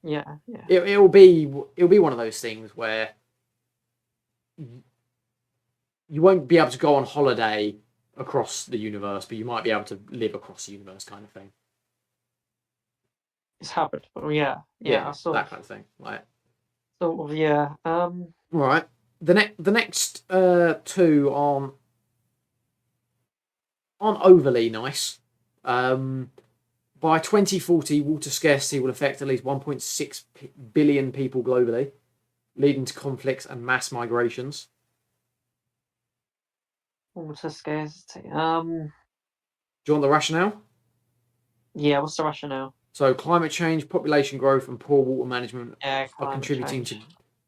Yeah, yeah. It'll be one of those things where you won't be able to go on holiday across the universe, but you might be able to live across the universe, kind of thing. It's habitable, yeah. Yeah, that kind of thing. Like, sort of, yeah. Right. The next two aren't overly nice. By 2040, water scarcity will affect at least 1.6 billion people globally, leading to conflicts and mass migrations. Water scarcity. Do you want the rationale? Yeah, what's the rationale? So climate change, population growth, and poor water management are contributing to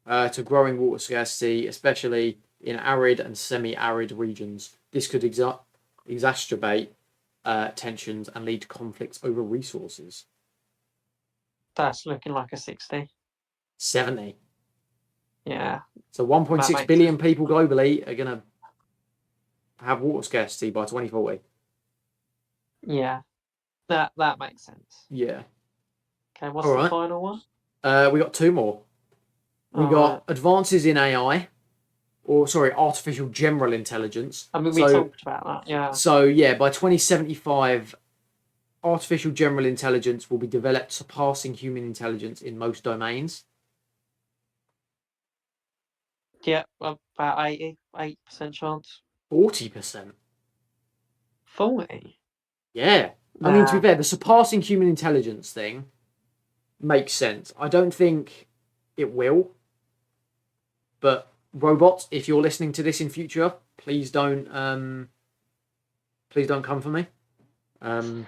to growing water scarcity, especially in arid and semi-arid regions. This could exacerbate tensions and lead to conflicts over resources. That's looking like a 60. 70. Yeah. So 1.6 billion people globally are going to have water scarcity by 2040. Yeah. That makes sense. Yeah. Okay, what's the final one? We got two more. We got advances in AI, artificial general intelligence. I mean, we talked about that, yeah. So, yeah, by 2075, artificial general intelligence will be developed, surpassing human intelligence in most domains. Yeah, about 8% chance. 40%. 40? Yeah. Nah. I mean, to be fair, the surpassing human intelligence thing makes sense. I don't think it will. But robots, if you're listening to this in future, please don't come for me. And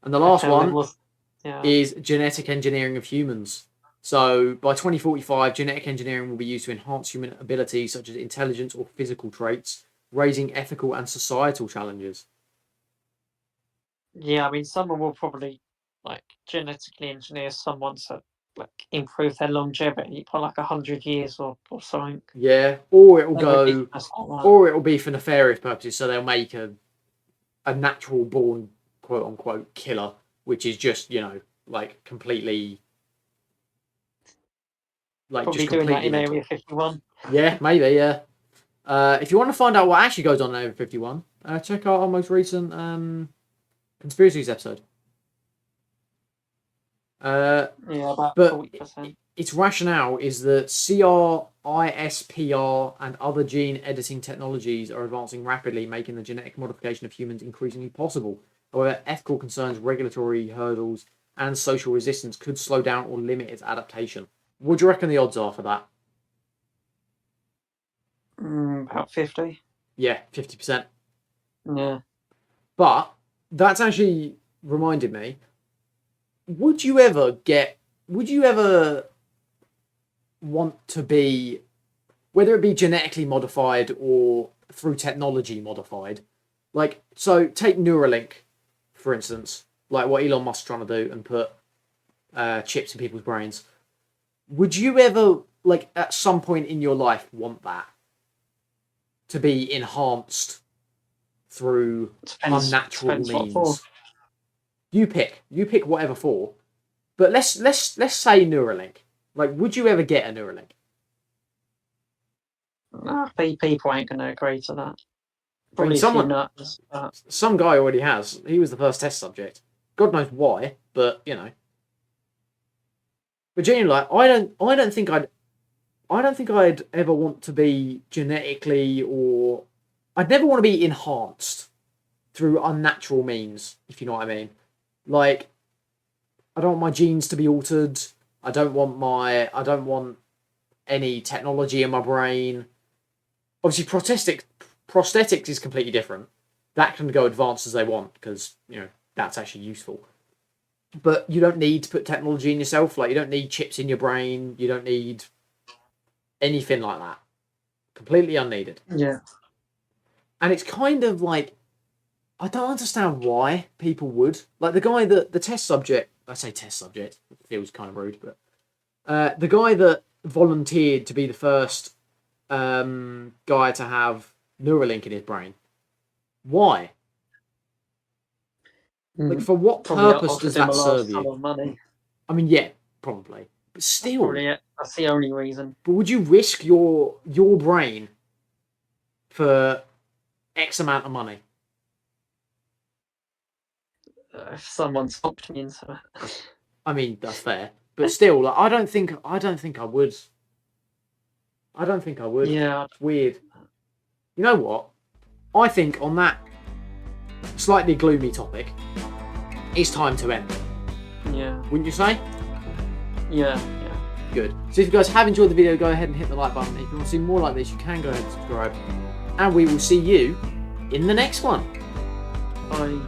the last one is genetic engineering of humans. So by 2045, genetic engineering will be used to enhance human abilities such as intelligence or physical traits, raising ethical and societal challenges. Yeah, I mean, someone will probably genetically engineer someone to improve their longevity for 100 years or something. Yeah, or it'll be for nefarious purposes. So they'll make a natural born quote unquote killer, which is just completely probably just doing that in Area 51. Yeah, maybe. Yeah. If you want to find out what actually goes on in Area 51, check out our most recent conspiracies episode. Yeah, about 40%. Its rationale is that CRISPR and other gene editing technologies are advancing rapidly, making the genetic modification of humans increasingly possible. However, ethical concerns, regulatory hurdles, and social resistance could slow down or limit its adaptation. What do you reckon the odds are for that? About 50. Yeah, 50%. Yeah. But that's actually reminded me. Would you ever want to be, whether it be genetically modified or through technology modified, so take Neuralink, for instance, like what Elon Musk's trying to do and put chips in people's brains. Would you ever, at some point in your life, want that to be enhanced through unnatural means? You pick whatever for, but let's say Neuralink. Would you ever get a Neuralink? Nah, people ain't going to agree to that. Probably some guy already has. He was the first test subject. God knows why, but But genuinely, I don't think I'd ever want to be genetically, or I'd never want to be enhanced through unnatural means, if you know what I mean. I don't want my genes to be altered. I don't want any technology in my brain. Obviously, prosthetics is completely different. That can go advanced as they want because that's actually useful. But you don't need to put technology in yourself. You don't need chips in your brain. You don't need anything like that. Completely unneeded. Yeah. And it's kind of I don't understand why people would. The guy that the test subject. I say test subject. It feels kind of rude, but the guy that volunteered to be the first guy to have Neuralink in his brain. Why? For what purpose does that serve you? Money. I mean, yeah, probably, but still, that's the only reason. But would you risk your brain for X amount of money? If someone stopped me into it. I mean, that's fair, but still, I don't think I would. I don't think I would. Yeah, it's weird. You know what? I think on that slightly gloomy topic, it's time to end. Yeah. Wouldn't you say? Yeah. Good. So if you guys have enjoyed the video, go ahead and hit the like button. If you want to see more like this, you can go ahead and subscribe. And we will see you in the next one. Bye.